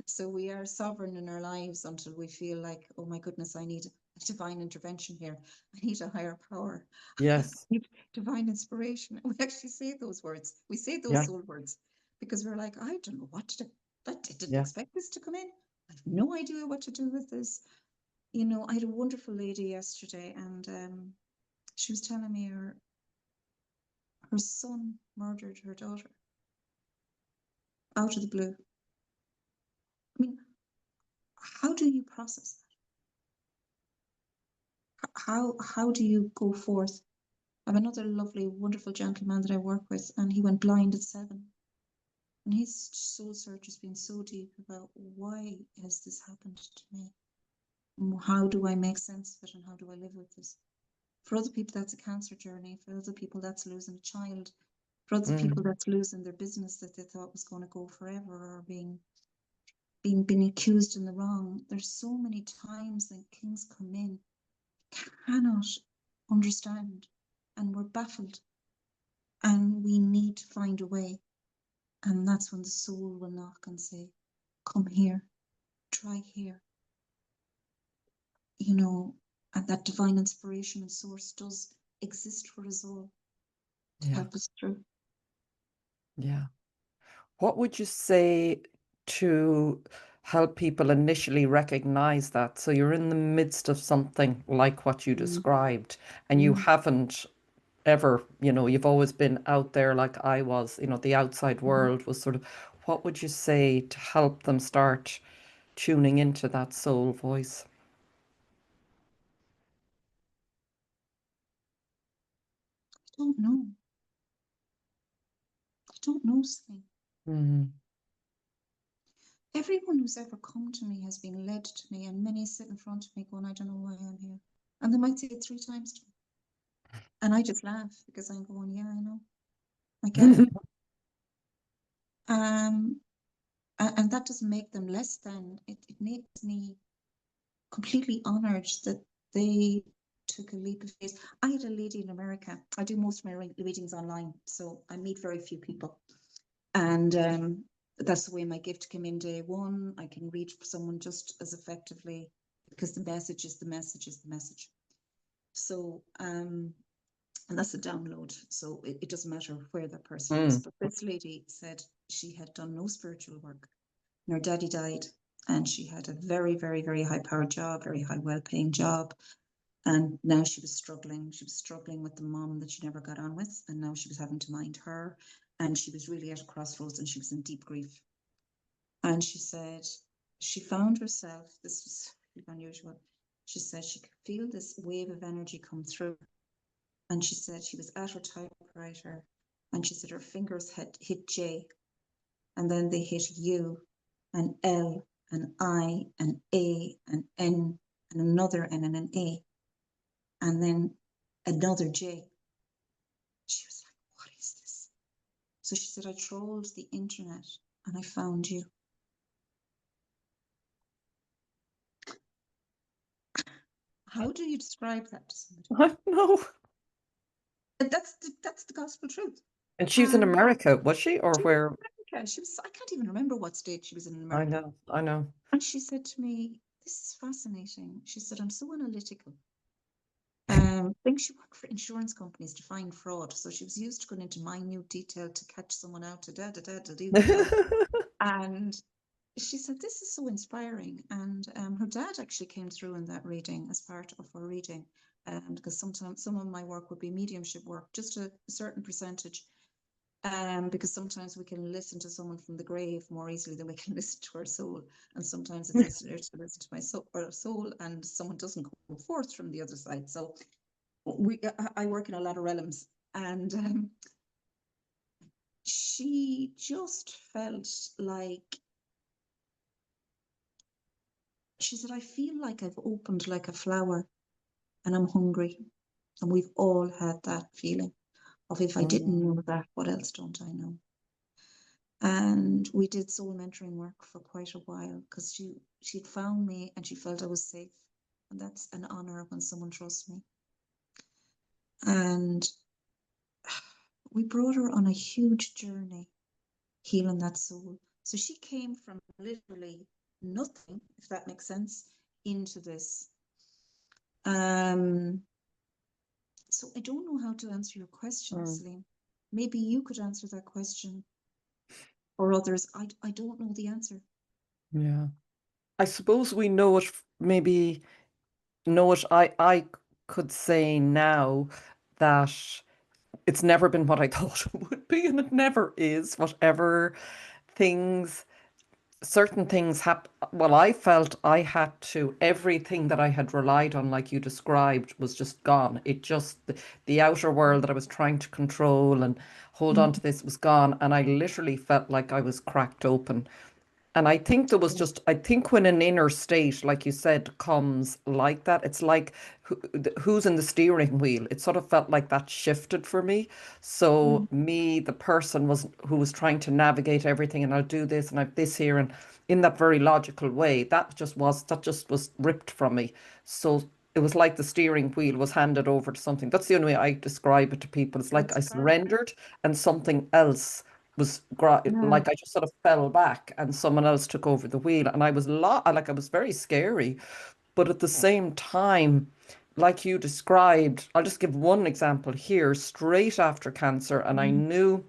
So we are sovereign in our lives until we feel like, oh my goodness, I need a divine intervention here. I need a higher power. I Yes. need divine inspiration. We actually say those words. We say those Yeah. soul words because we're like, I don't know what to do. I didn't Yeah. expect this to come in. I have no idea what to do with this. I had a wonderful lady yesterday, and she was telling me her son murdered her daughter out of the blue. I mean, how do you process that? How do you go forth? I have another lovely, wonderful gentleman that I work with, and he went blind at 7. And his soul search has been so deep about why has this happened to me? How do I make sense of it, and how do I live with this? For other people, that's a cancer journey. For other people, that's losing a child. For other people, Mm. that's losing their business that they thought was going to go forever, or being accused in the wrong. There's so many times that kings come in, cannot understand, and we're baffled, and we need to find a way. And that's when the soul will knock and say, come here, try here. And that divine inspiration and source does exist for us all to Yeah. help us through. Yeah. What would you say to help people initially recognize that? So you're in the midst of something like what you Mm. described, and you Mm. haven't ever, you've always been out there like I was, the outside Mm. world was sort of, what would you say to help them start tuning into that soul voice? I don't know. I don't know, Sling. Mm. Everyone who's ever come to me has been led to me, and many sit in front of me going, I don't know why I'm here. And they might say it 3 times to me. And I just laugh because I'm going, yeah, I know. I get it. And that doesn't make them less than. It makes me completely honored that they took a leap of faith. I had a lady in America. I do most of my readings online, so I meet very few people. And that's the way my gift came in day one. I can read for someone just as effectively because the message is the message is the message. So, and that's a download. So it doesn't matter where that person is. Mm. But this lady said she had done no spiritual work. And her daddy died, and she had a very, very, very high powered job, very high, well paying job. And now she was struggling. She was struggling with the mom that she never got on with. And now she was having to mind her. And she was really at a crossroads, and she was in deep grief. And she said she found herself, this was unusual. She said she could feel this wave of energy come through. And she said she was at her typewriter, and she said her fingers had hit J, and then they hit U, an L, an I, an A, an N, and another N and an A, and then another J. She was like, what is this? So she said, I trolled the internet and I found you. How do you describe that to somebody? I know. That's the gospel truth. And she was in America, was she? Or She was where? in America. I can't even remember what state she was in I America. know, I know. And she said to me, this is fascinating. She said, I'm so analytical. I think she worked for insurance companies to find fraud. So she was used to going into minute detail to catch someone out to do the job. And she said, this is so inspiring. And her dad actually came through in that reading as part of her reading. Because sometimes some of my work would be mediumship work, just a certain percentage. Because sometimes we can listen to someone from the grave more easily than we can listen to our soul. And sometimes it's easier to listen to my soul and someone doesn't come forth from the other side. So I work in a lot of realms, and she just felt like, she said, I feel like I've opened like a flower and I'm hungry. And we've all had that feeling of, if I didn't know that, what else don't I know? And we did soul mentoring work for quite a while because she'd found me and she felt I was safe. And that's an honor when someone trusts me. And we brought her on a huge journey healing that soul. So she came from literally nothing, if that makes sense, into this. So I don't know how to answer your question, Celine. Maybe you could answer that question, or others. I don't know the answer. Yeah. I suppose we know it, maybe know it. I could say now that it's never been what I thought it would be, and it never is. Whatever things, certain things happen. Well, I felt I had to, everything that I had relied on, like you described, was just gone. It just, the outer world that I was trying to control and hold on to this was gone. And I literally felt like I was cracked open. And I think there was just, I think when an inner state, like you said, comes like that, it's like who's in the steering wheel? It sort of felt like that shifted for me. So me, the person was who was trying to navigate everything, and I'll do this and I've this here, and in that very logical way, that just was ripped from me. So it was like the steering wheel was handed over to something. That's the only way I describe it to people. It's like That's I perfect. surrendered and something else was Yeah. like I just sort of fell back and someone else took over the wheel, and I was like I was very scary, but at the same time, like you described, I'll just give one example here. Straight after cancer, and I knew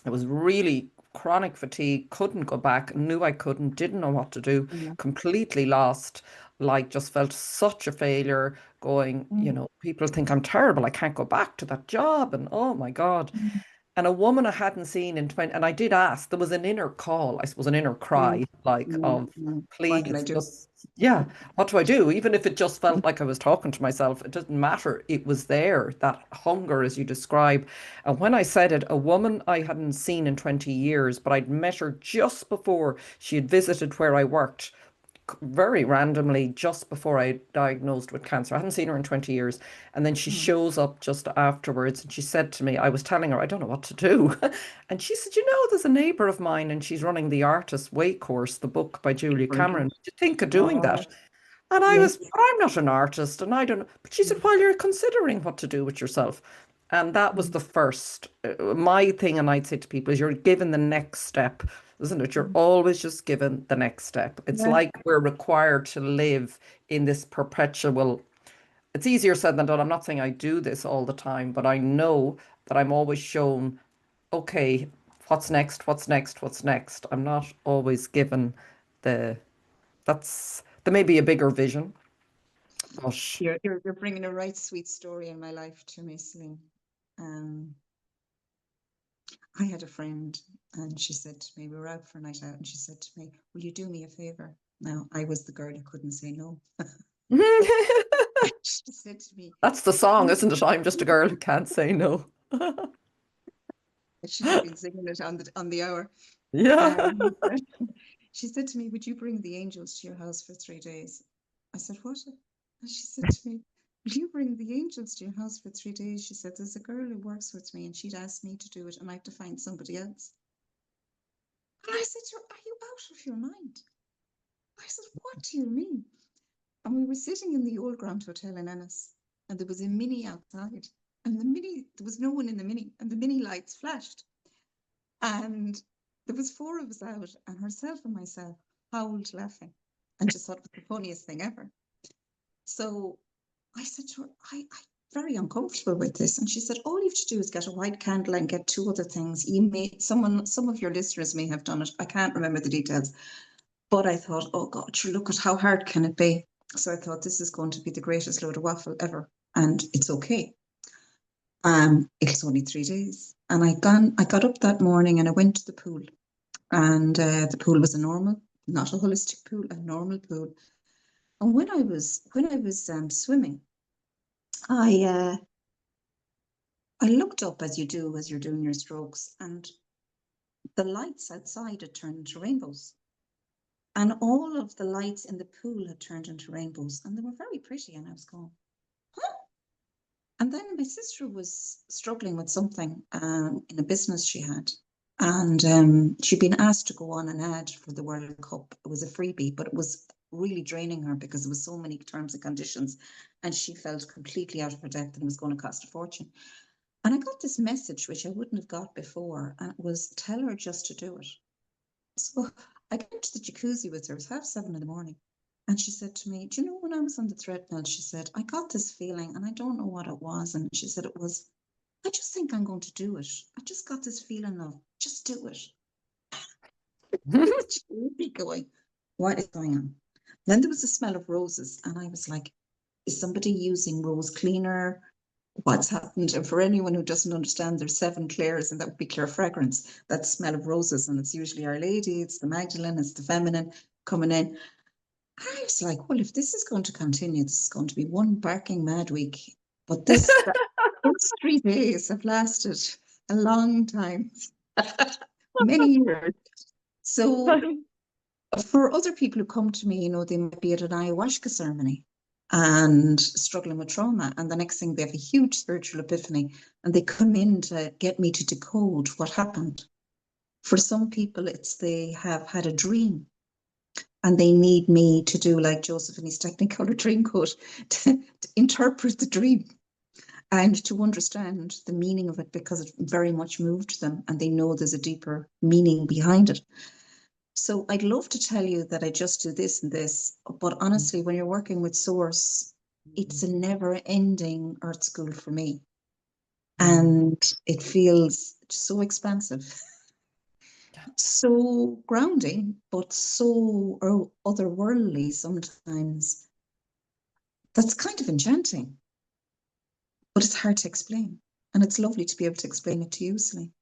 it was really chronic fatigue, couldn't go back, knew I couldn't, didn't know what to do, completely lost, like just felt such a failure, going, people think I'm terrible, I can't go back to that job, and oh my God. And a woman I hadn't seen in 20, and I did ask, there was an inner call, I suppose, an inner cry, like of, What can I please, do? just, yeah, what do I do? Even if it just felt like I was talking to myself, it didn't matter. It was there, that hunger, as you describe. And when I said it, a woman I hadn't seen in 20 years, but I'd met her just before she had visited where I worked, very randomly just before I diagnosed with cancer. I hadn't seen her in 20 years. And then she shows up just afterwards and she said to me, I was telling her, I don't know what to do. And she said, there's a neighbor of mine and she's running the Artist's Way course, the book by Julia Cameron. Brilliant. Would you think of doing Oh, that? And I yes. was, but I'm not an artist and I don't know. But she said, well, you're considering what to do with yourself. And that was the first, my thing. And I'd say to people is you're given the next step, isn't it? You're always just given the next step. It's Yeah. like we're required to live in this perpetual, it's easier said than done. I'm not saying I do this all the time, but I know that I'm always shown, okay, what's next? What's next? What's next? I'm not always given the, there may be a bigger vision, but You're bringing a right sweet story in my life to me, Celine. Um, I had a friend and she said to me, we were out for a night out, and she said to me, will you do me a favor? Now, I was the girl who couldn't say no. She said to me, that's the song, isn't it? I'm just a girl who can't say no. I should have been singing it on the hour. Yeah. Um, She said to me, would you bring the angels to your house for 3 days? I said, what? And she said to me, will you bring the angels to your house for 3 days? She said, there's a girl who works with me and she'd asked me to do it and I have to find somebody else. And I said to her, are you out of your mind? I said, what do you mean? And we were sitting in the Old Grand Hotel in Ennis and there was a Mini outside and there was no one in the Mini and the Mini lights flashed. And there was 4 of us out and herself and myself howled laughing and just thought it was the funniest thing ever. So I said to her, I'm very uncomfortable with this. And she said, all you have to do is get a white candle and get 2 other things. Some of your listeners may have done it. I can't remember the details. But I thought, oh God, look at how hard can it be? So I thought this is going to be the greatest load of waffle ever. And it's okay. It's only 3 days. And I got up that morning and I went to the pool. And the pool was a normal, not a holistic pool, a normal pool. And when I was swimming, I looked up as you do as you're doing your strokes, and the lights outside had turned into rainbows. And all of the lights in the pool had turned into rainbows, and they were very pretty. And I was going, huh? And then my sister was struggling with something in a business she had. And she'd been asked to go on an ad for the World Cup. It was a freebie, but it was really draining her because there was so many terms and conditions. And she felt completely out of her depth and it was going to cost a fortune. And I got this message, which I wouldn't have got before, and it was, tell her just to do it. So I got into the jacuzzi with her. It was 7:30 in the morning. And she said to me, do you know, when I was on the treadmill, she said, I got this feeling and I don't know what it was. And she said, it was, I just think I'm going to do it. I just got this feeling of just do it. Be going, what is going on? Then there was the smell of roses. And I was like, is somebody using rose cleaner? What's happened? And for anyone who doesn't understand, there's 7 Claires, and that would be Claire fragrance. That smell of roses, and it's usually Our Lady, it's the Magdalene, it's the feminine coming in. I was like, well, if this is going to continue, this is going to be one barking mad week. But those 3 days have lasted a long time, many years. So for other people who come to me, they might be at an ayahuasca ceremony and struggling with trauma. And the next thing, they have a huge spiritual epiphany and they come in to get me to decode what happened. For some people, it's they have had a dream and they need me to do like Joseph in his Technicolor Dreamcoat to interpret the dream and to understand the meaning of it because it very much moved them and they know there's a deeper meaning behind it. So I'd love to tell you that I just do this and this, but honestly, when you're working with Source, it's a never-ending art school for me. And it feels so expansive, so grounding, but so otherworldly sometimes. That's kind of enchanting, but it's hard to explain. And it's lovely to be able to explain it to you, Celine.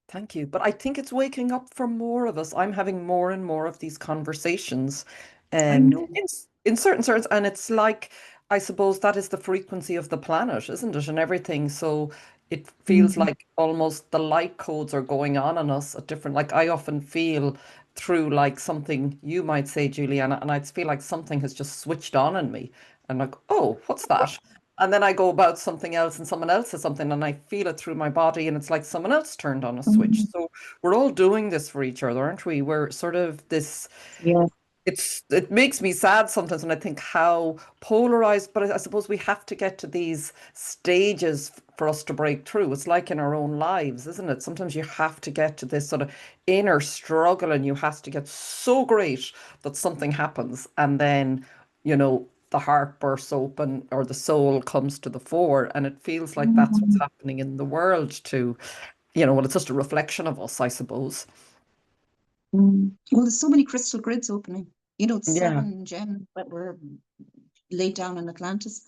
Thank you. But I think it's waking up for more of us. I'm having more and more of these conversations I know. in certain sorts. And it's like, I suppose that is the frequency of the planet, isn't it? And everything. So it feels Mhm. like almost the light codes are going on us at different, like I often feel through like something you might say, Juliana, and I'd feel like something has just switched on in me. And like, oh, what's that? And then I go about something else and someone else says something and I feel it through my body and it's like someone else turned on a switch. Mhm. So we're all doing this for each other, aren't we? We're sort of this, Yeah. it makes me sad sometimes when I think how polarized, but I suppose we have to get to these stages for us to break through. It's like in our own lives, isn't it? Sometimes you have to get to this sort of inner struggle and you have to get so great that something happens and then, the heart bursts open or the soul comes to the fore and it feels like that's what's Mhm. happening in the world too. Well, it's just a reflection of us, I suppose. Well, there's so many crystal grids opening. The Yeah. 7 gems that were laid down in Atlantis.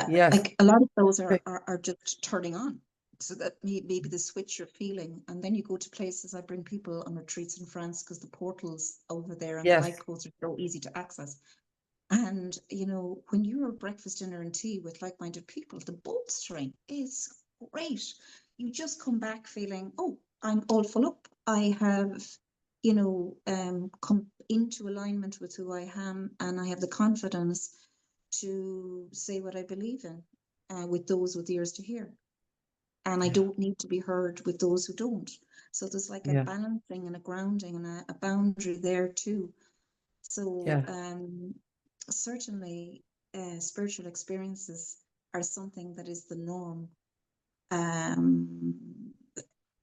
Yes. Like a lot of those are just turning on. So that maybe the switch you're feeling, and then you go to places. I bring people on retreats in France because the portals over there and the light Yes. codes are so easy to access. And when you're breakfast, dinner, and tea with like-minded people, the bolstering is great. You just come back feeling, oh, I'm all full up. I have come into alignment with who I am, and I have the confidence to say what I believe in with those with ears to hear. And I don't need to be heard with those who don't. So there's like a balancing and a grounding and a boundary there too. So certainly spiritual experiences are something that is the norm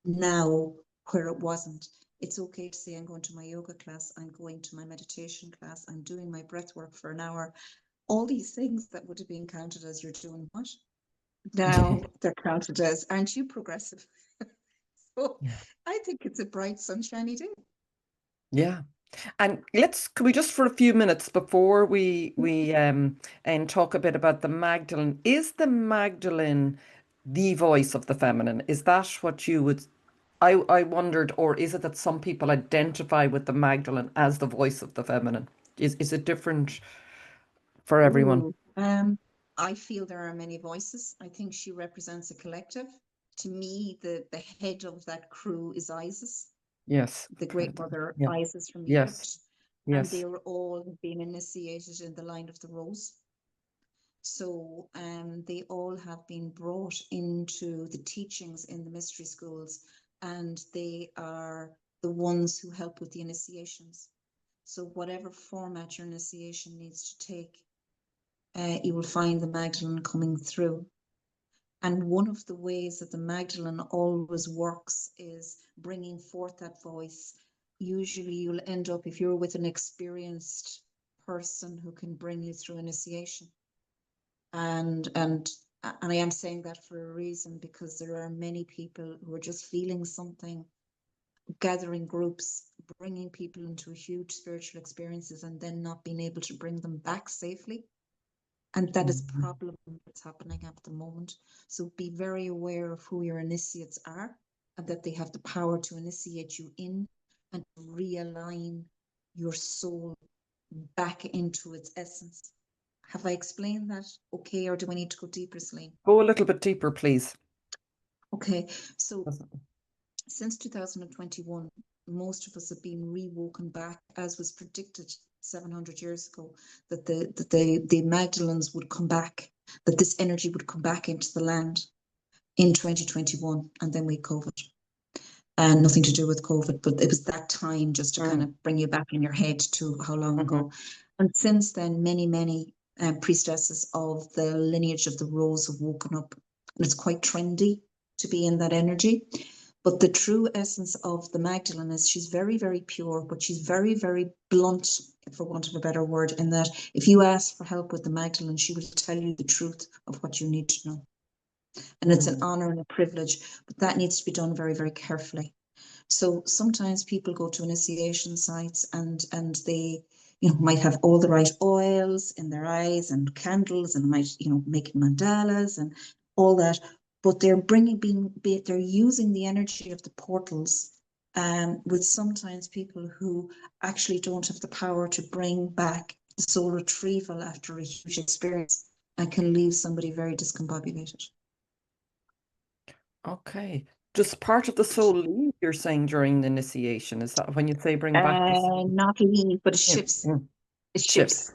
now, where it wasn't. It's okay to say I'm going to my yoga class, I'm going to my meditation class, I'm doing my breath work for an hour. All these things that would have been counted as you're doing what? Now they're counted as, aren't you progressive? So I think it's a bright, sunshiny day. Yeah. And can we just for a few minutes before we and talk a bit about the Magdalene, is the Magdalene the voice of the feminine? Is that what you would, I wondered, or is it that some people identify with the Magdalene as the voice of the feminine? Is it different for everyone? Ooh, I feel there are many voices. I think she represents a collective. To me, the head of that crew is Isis, Yes. the great mother Isis from Yes. Egypt. And Yes. they were all being initiated in the line of the rose. So they all have been brought into the teachings in the mystery schools, and they are the ones who help with the initiations. So whatever format your initiation needs to take, you will find the Magdalene coming through. And one of the ways that the Magdalene always works is bringing forth that voice. Usually you'll end up, if you're with an experienced person who can bring you through initiation. And I am saying that for a reason, because there are many people who are just feeling something, gathering groups, bringing people into huge spiritual experiences, and then not being able to bring them back safely. And that is a problem that's happening at the moment. So be very aware of who your initiates are, and that they have the power to initiate you in and realign your soul back into its essence. Have I explained that okay, or do I need to go deeper, Celine? Go a little bit deeper, please. Okay, so since 2021, most of us have been rewoken back, as was predicted 700 years ago, that the Magdalenes would come back, that this energy would come back into the land in 2021, and then we had COVID. And nothing to do with COVID, but it was that time, just to kind of bring you back in your head to how long ago. And since then, many priestesses of the lineage of the rose have woken up, and it's quite trendy to be in that energy. But the true essence of the Magdalene is she's very, very pure, but she's very, very blunt, for want of a better word, in that if you ask for help with the Magdalene, she will tell you the truth of what you need to know. And it's an honor and a privilege, but that needs to be done very, very carefully. So sometimes people go to initiation sites and they, might have all the right oils in their eyes and candles, and might, making mandalas and all that, but they're they're using the energy of the portals with sometimes people who actually don't have the power to bring back the soul retrieval after a huge experience, and can leave somebody very discombobulated. Okay. Just part of the soul leave, you're saying, during the initiation? Is that when you say bring back the soul? Not leave, but it shifts. It Shifts. shifts.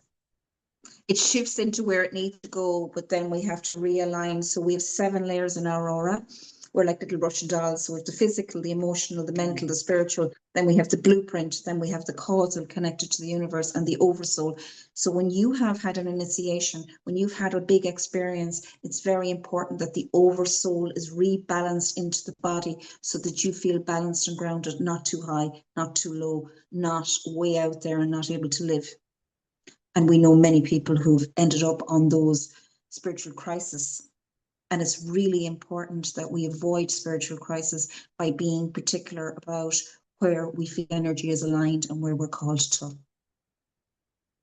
It shifts into where it needs to go, but then we have to realign. So we have 7 layers in our aura. We're like little Russian dolls. So we have the physical, the emotional, the mental, the spiritual. Then we have the blueprint. Then we have the causal connected to the universe, and the oversoul. So when you have had an initiation, when you've had a big experience, it's very important that the oversoul is rebalanced into the body, so that you feel balanced and grounded, not too high, not too low, not way out there and not able to live. And we know many people who've ended up on those spiritual crises. And it's really important that we avoid spiritual crisis by being particular about where we feel energy is aligned and where we're called to.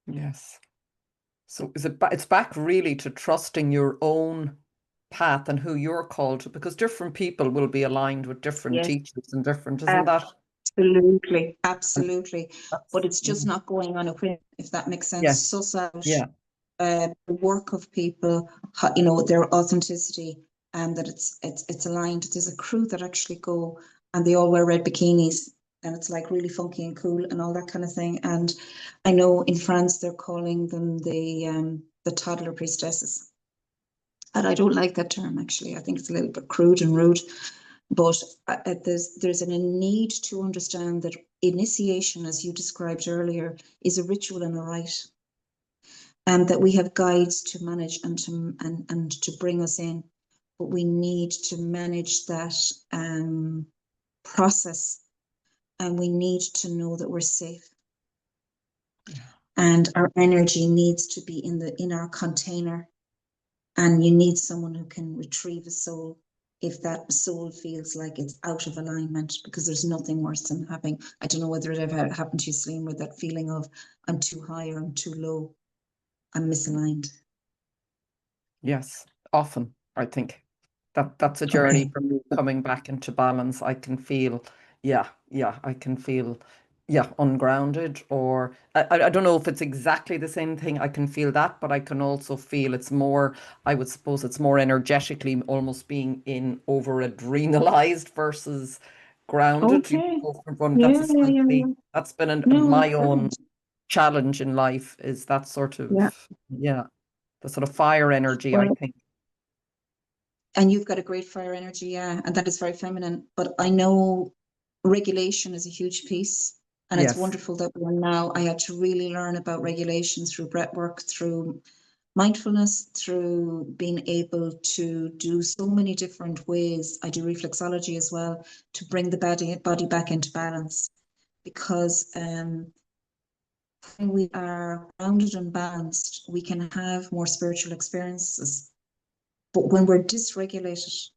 Yes. So it's back really to trusting your own path and who you're called to, because different people will be aligned with different teachers and different, isn't that? Absolutely, absolutely. But it's just not going on a whim, if that makes sense. Yes. Suss out the work of people, their authenticity, and that it's aligned. There's a crew that actually go, and they all wear red bikinis, and it's like really funky and cool and all that kind of thing. And I know in France they're calling them the toddler priestesses. And I don't like that term, actually. I think it's a little bit crude and rude. But there's a need to understand that initiation, as you described earlier, is a ritual and a rite, and that we have guides to manage and to bring us in. But we need to manage that process, and we need to know that we're safe. Yeah. And our energy needs to be in our container. And you need someone who can retrieve a soul if that soul feels like it's out of alignment, because there's nothing worse than having, I don't know whether it ever happened to you, Celine, with that feeling of I'm too high or I'm too low, I'm misaligned. Yes, often, I think. That's a journey Okay. for me coming back into balance. I can feel, I can feel, ungrounded, or I don't know if it's exactly the same thing. I can feel that, but I can also feel it's more, I would suppose it's more energetically almost being in over adrenalized versus grounded. Okay. That's Yeah, a yeah, yeah, slightly, yeah. that's been No, that's my own brilliant. challenge in life, is that sort Yeah. of, yeah, the sort of fire energy, I Well, think. and you've got a great fire energy, yeah, and that is very feminine. But I know regulation is a huge piece, and it's Yes. wonderful that we're now. I had to really learn about regulation through breath work, through mindfulness, through being able to do so many different ways. I do reflexology as well to bring the body back into balance, because when we are grounded and balanced, we can have more spiritual experiences. But when we're dysregulated,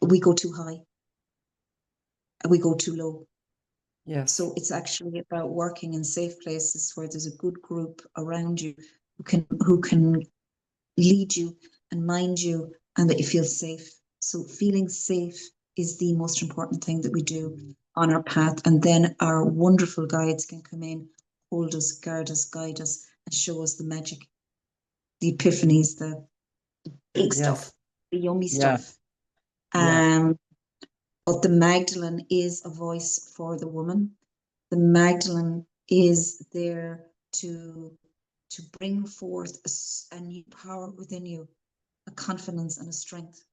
we go too high and we go too low. Yes. So it's actually about working in safe places where there's a good group around you who can lead you and mind you, and that you feel safe. So feeling safe is the most important thing that we do on our path. And then our wonderful guides can come in, hold us, guard us, guide us, and show us the magic, the epiphanies, the big Yes. stuff, the yummy Yeah. stuff. Yeah. Um, but the Magdalene is a voice for the woman. The Magdalene is there to bring forth a new power within you, a confidence and a strength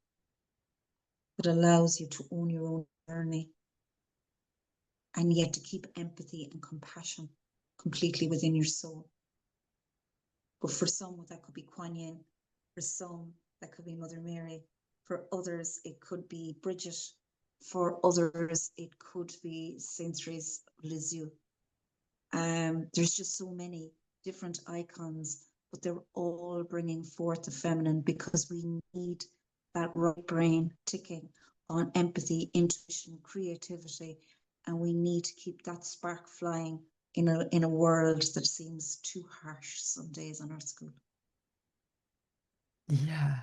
that allows you to own your own journey, and yet to keep empathy and compassion completely within your soul. But for some, that could be Kuan Yin. For some, that could be Mother Mary. For others, it could be Bridget. For others, it could be Saint Therese Lisieux. There's just so many different icons, but they're all bringing forth the feminine, because we need that right brain ticking on empathy, intuition, creativity, and we need to keep that spark flying in a world that seems too harsh some days on our school. Yeah.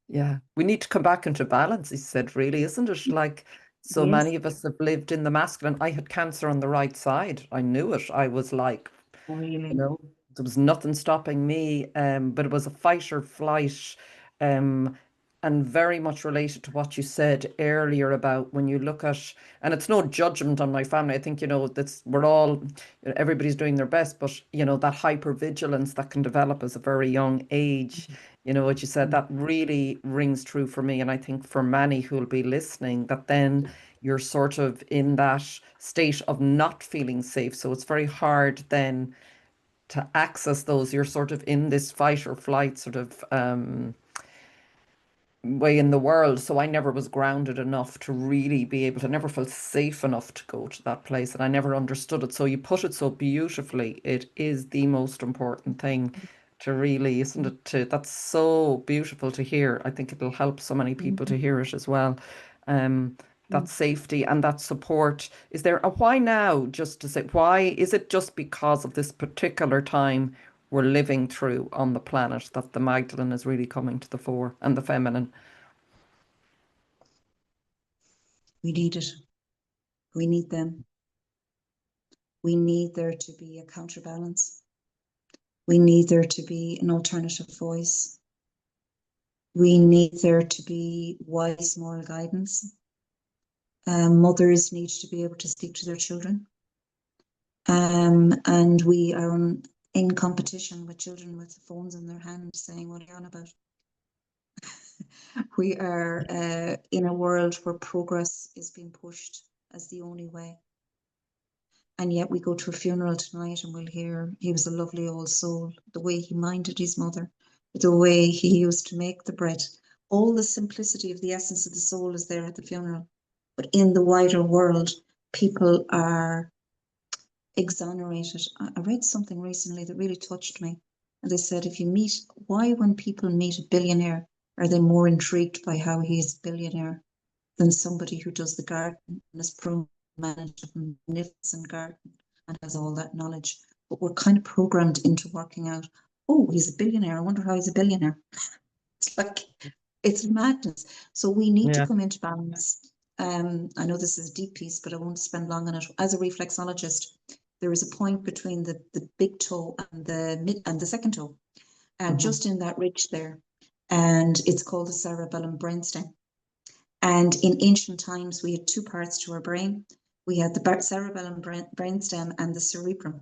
Yeah. We need to come back into balance, he said, really, isn't it? Like, so Yes, many of us have lived in the masculine. I had cancer on the right side. I knew it. I was like, you really. know, there was nothing stopping me. But it was a fight or flight, um, and very much related to what you said earlier about when you look at, and it's no judgment on my family. I think, that's, we're all, everybody's doing their best, but that hypervigilance that can develop as a very young age, what you said, that really rings true for me. And I think for many who will be listening, that then you're sort of in that state of not feeling safe. So it's very hard then to access those. You're sort of in this fight or flight sort of way in the world. So I never was grounded enough to really be able to, never felt safe enough to go to that place. And I never understood it. So you put it so beautifully. It is the most important thing to really, isn't it? That's so beautiful to hear. I think it'll help so many people to hear it as well. Um, that safety and that support. Is there a why now? Just to say, why is it just because of this particular time we're living through on the planet that the Magdalene is really coming to the fore, and the feminine? We need it. We need them. We need there to be a counterbalance. We need there to be an alternative voice. We need there to be wise moral guidance. Mothers need to be able to speak to their children. And we are in competition with children with phones in their hands saying, what are you on about? We are in a world where progress is being pushed as the only way. And yet we go to a funeral tonight and we'll hear he was a lovely old soul, the way he minded his mother, the way he used to make the bread. All the simplicity of the essence of the soul is there at the funeral. But in the wider world, people are exonerated. I read something recently that really touched me. And they said, why when people meet a billionaire, are they more intrigued by how he is a billionaire than somebody who does the garden and is prone to manage a magnificent garden and has all that knowledge? But we're kind of programmed into working out, oh, he's a billionaire. I wonder how he's a billionaire. It's like, it's madness. So we need to come into balance. I know this is a deep piece, but I won't spend long on it. As a reflexologist, there is a point between the big toe and the second toe, just in that ridge there. And it's called the cerebellum brainstem. And in ancient times, we had two parts to our brain. We had the cerebellum brainstem and the cerebrum.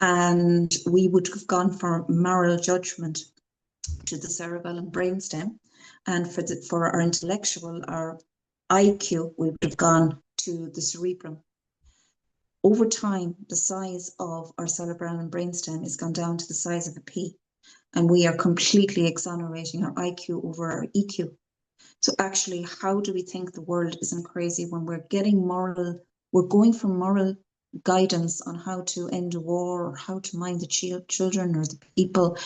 And we would have gone for moral judgment to the cerebellum brainstem. And for our intellectual, our IQ, we would have gone to the cerebrum. Over time, the size of our cerebellum brainstem has gone down to the size of a pea. And we are completely exonerating our IQ over our EQ. So actually, how do we think the world isn't crazy when we're going for moral guidance on how to end a war or how to mind the children or the people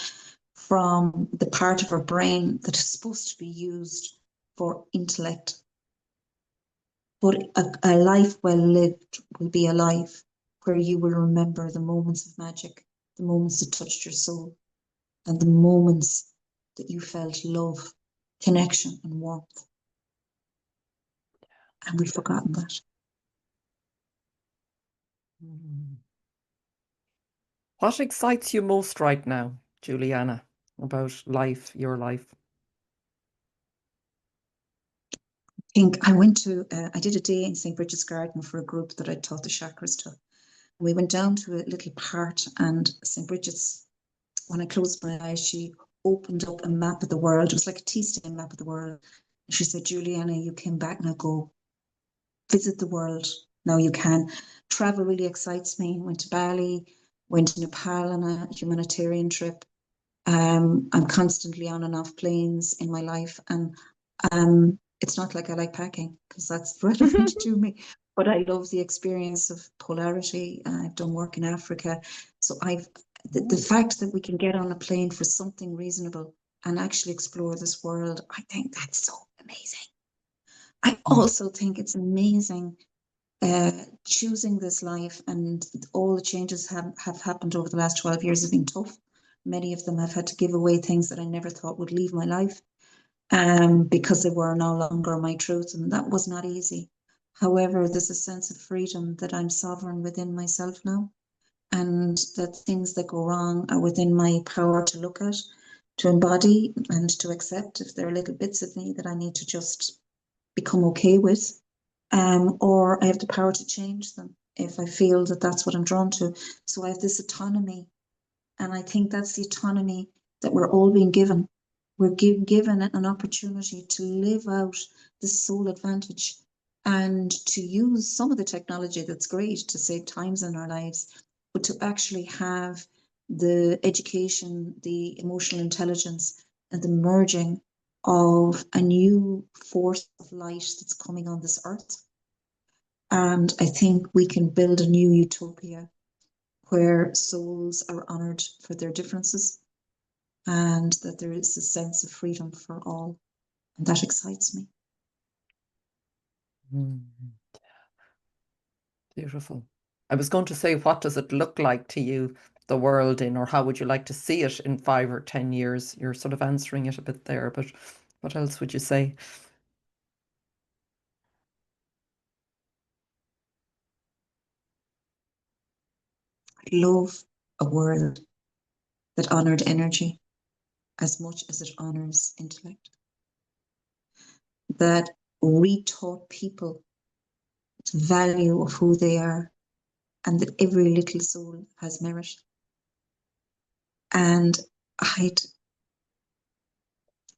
from the part of our brain that is supposed to be used for intellect. But a life well lived will be a life where you will remember the moments of magic, the moments that touched your soul, and the moments that you felt love, connection, and warmth. And we've forgotten that. What excites you most right now, Julianna, about life, your life? I did a day in St. Bridget's Garden for a group that I taught the chakras to. We went down to a little part, and St. Bridget's, when I closed my eyes, she opened up a map of the world. It was like a tea stain map of the world. And she said, Julianna, you came back, now go. Visit the world. Now you can. Travel really excites me. Went to Bali, went to Nepal on a humanitarian trip. I'm constantly on and off planes in my life. And it's not like I like packing, because that's relevant to me. But I love the experience of polarity. I've done work in Africa. So the fact that we can get on a plane for something reasonable and actually explore this world, I think that's so amazing. I also think it's amazing choosing this life, and all the changes have happened over the last 12 years have been tough. Many of them I've had to give away things that I never thought would leave my life because they were no longer my truth, and that was not easy. However, there's a sense of freedom that I'm sovereign within myself now, and that things that go wrong are within my power to look at, to embody, and to accept if there are little bits of me that I need to just become okay with. Or I have the power to change them if I feel that that's what I'm drawn to. So I have this autonomy, and I think that's the autonomy that we're all being given. We're given an opportunity to live out the soul advantage and to use some of the technology that's great to save times in our lives, but to actually have the education, the emotional intelligence, and the merging of a new force of light that's coming on this earth. And I think we can build a new utopia where souls are honored for their differences and that there is a sense of freedom for all. And that excites me. Beautiful. I was going to say, what does it look like to you, the world or how would you like to see it in 5 or 10 years? You're sort of answering it a bit there, but what else would you say? I love a world that honored energy as much as it honors intellect, that retaught people the value of who they are, and that every little soul has merit. And I'd,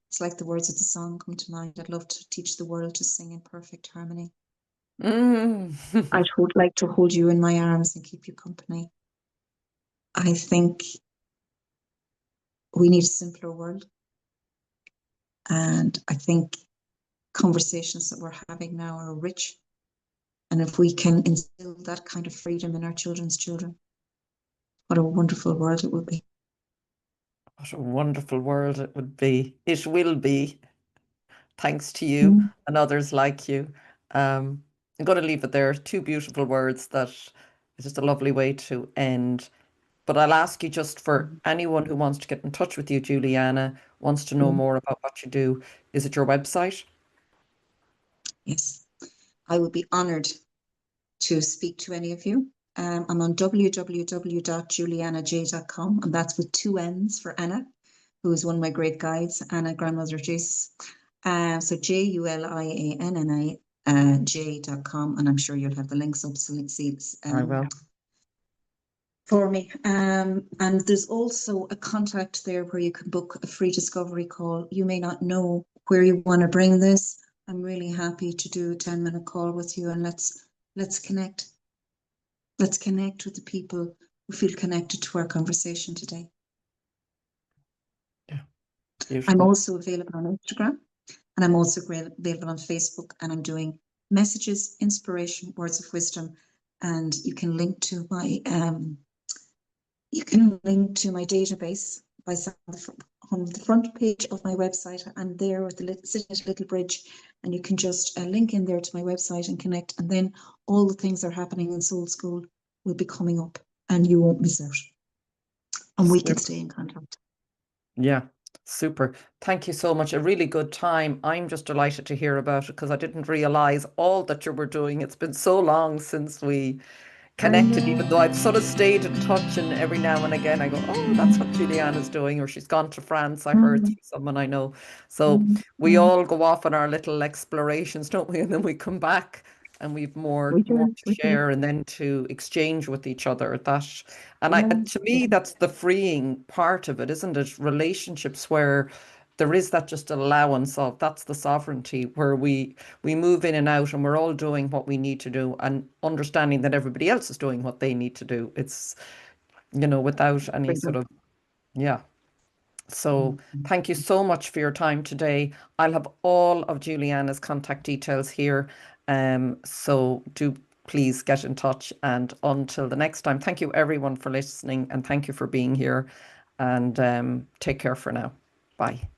it's like the words of the song come to mind. I'd love to teach the world to sing in perfect harmony. Mm. I would like to hold you in my arms and keep you company. I think we need a simpler world. And I think conversations that we're having now are rich. And if we can instill that kind of freedom in our children's children, what a wonderful world it will be. What a wonderful world it would be. It will be, thanks to you Mm. and others like you. I'm going to leave it there. Two beautiful words that is just a lovely way to end. But I'll ask you, just for anyone who wants to get in touch with you, Julianna, wants to know Mm. more about what you do, is it your website? Yes, I would be honoured to speak to any of you. I'm on www.juliannajay.com, and that's with two N's for Anna, who is one of my great guides, Anna, Grandmother of Jesus. So Julianna J.com, and I'm sure you'll have the links up so I will. for me. And there's also a contact there where you can book a free discovery call. You may not know where you want to bring this. I'm really happy to do a 10-minute call with you, and let's connect. Let's connect with the people who feel connected to our conversation today. Yeah, I'm beautiful. also available on Instagram, and I'm also available on Facebook, and I'm doing messages, inspiration, words of wisdom, and you can link to my database by on the front page of my website. I'm there with sitting at a little bridge, and you can just link in there to my website and connect, and then all the things that are happening in Soul School will be coming up, and you won't miss out. And we can Super. stay in contact. Yeah, super. Thank you so much. A really good time. I'm just delighted to hear about it because I didn't realize all that you were doing. It's been so long since we connected, even though I've sort of stayed in touch, and every now and again I go, oh, that's what Julianna's doing, or she's gone to France, I heard through someone I know. So we all go off on our little explorations, don't we? And then we come back and we've We more do, to we do. share and then to exchange with each other. That, and I, Yeah, to yeah. me, that's the freeing part of it, isn't it? Relationships where there is that just allowance of, that's the sovereignty, where we move in and out and we're all doing what we need to do and understanding that everybody else is doing what they need to do. It's, without any sort Freedom. of, yeah. So Mhm. thank you so much for your time today. I'll have all of Juliana's contact details here. So do please get in touch. And until the next time, thank you everyone for listening and thank you for being here. And take care for now. Bye.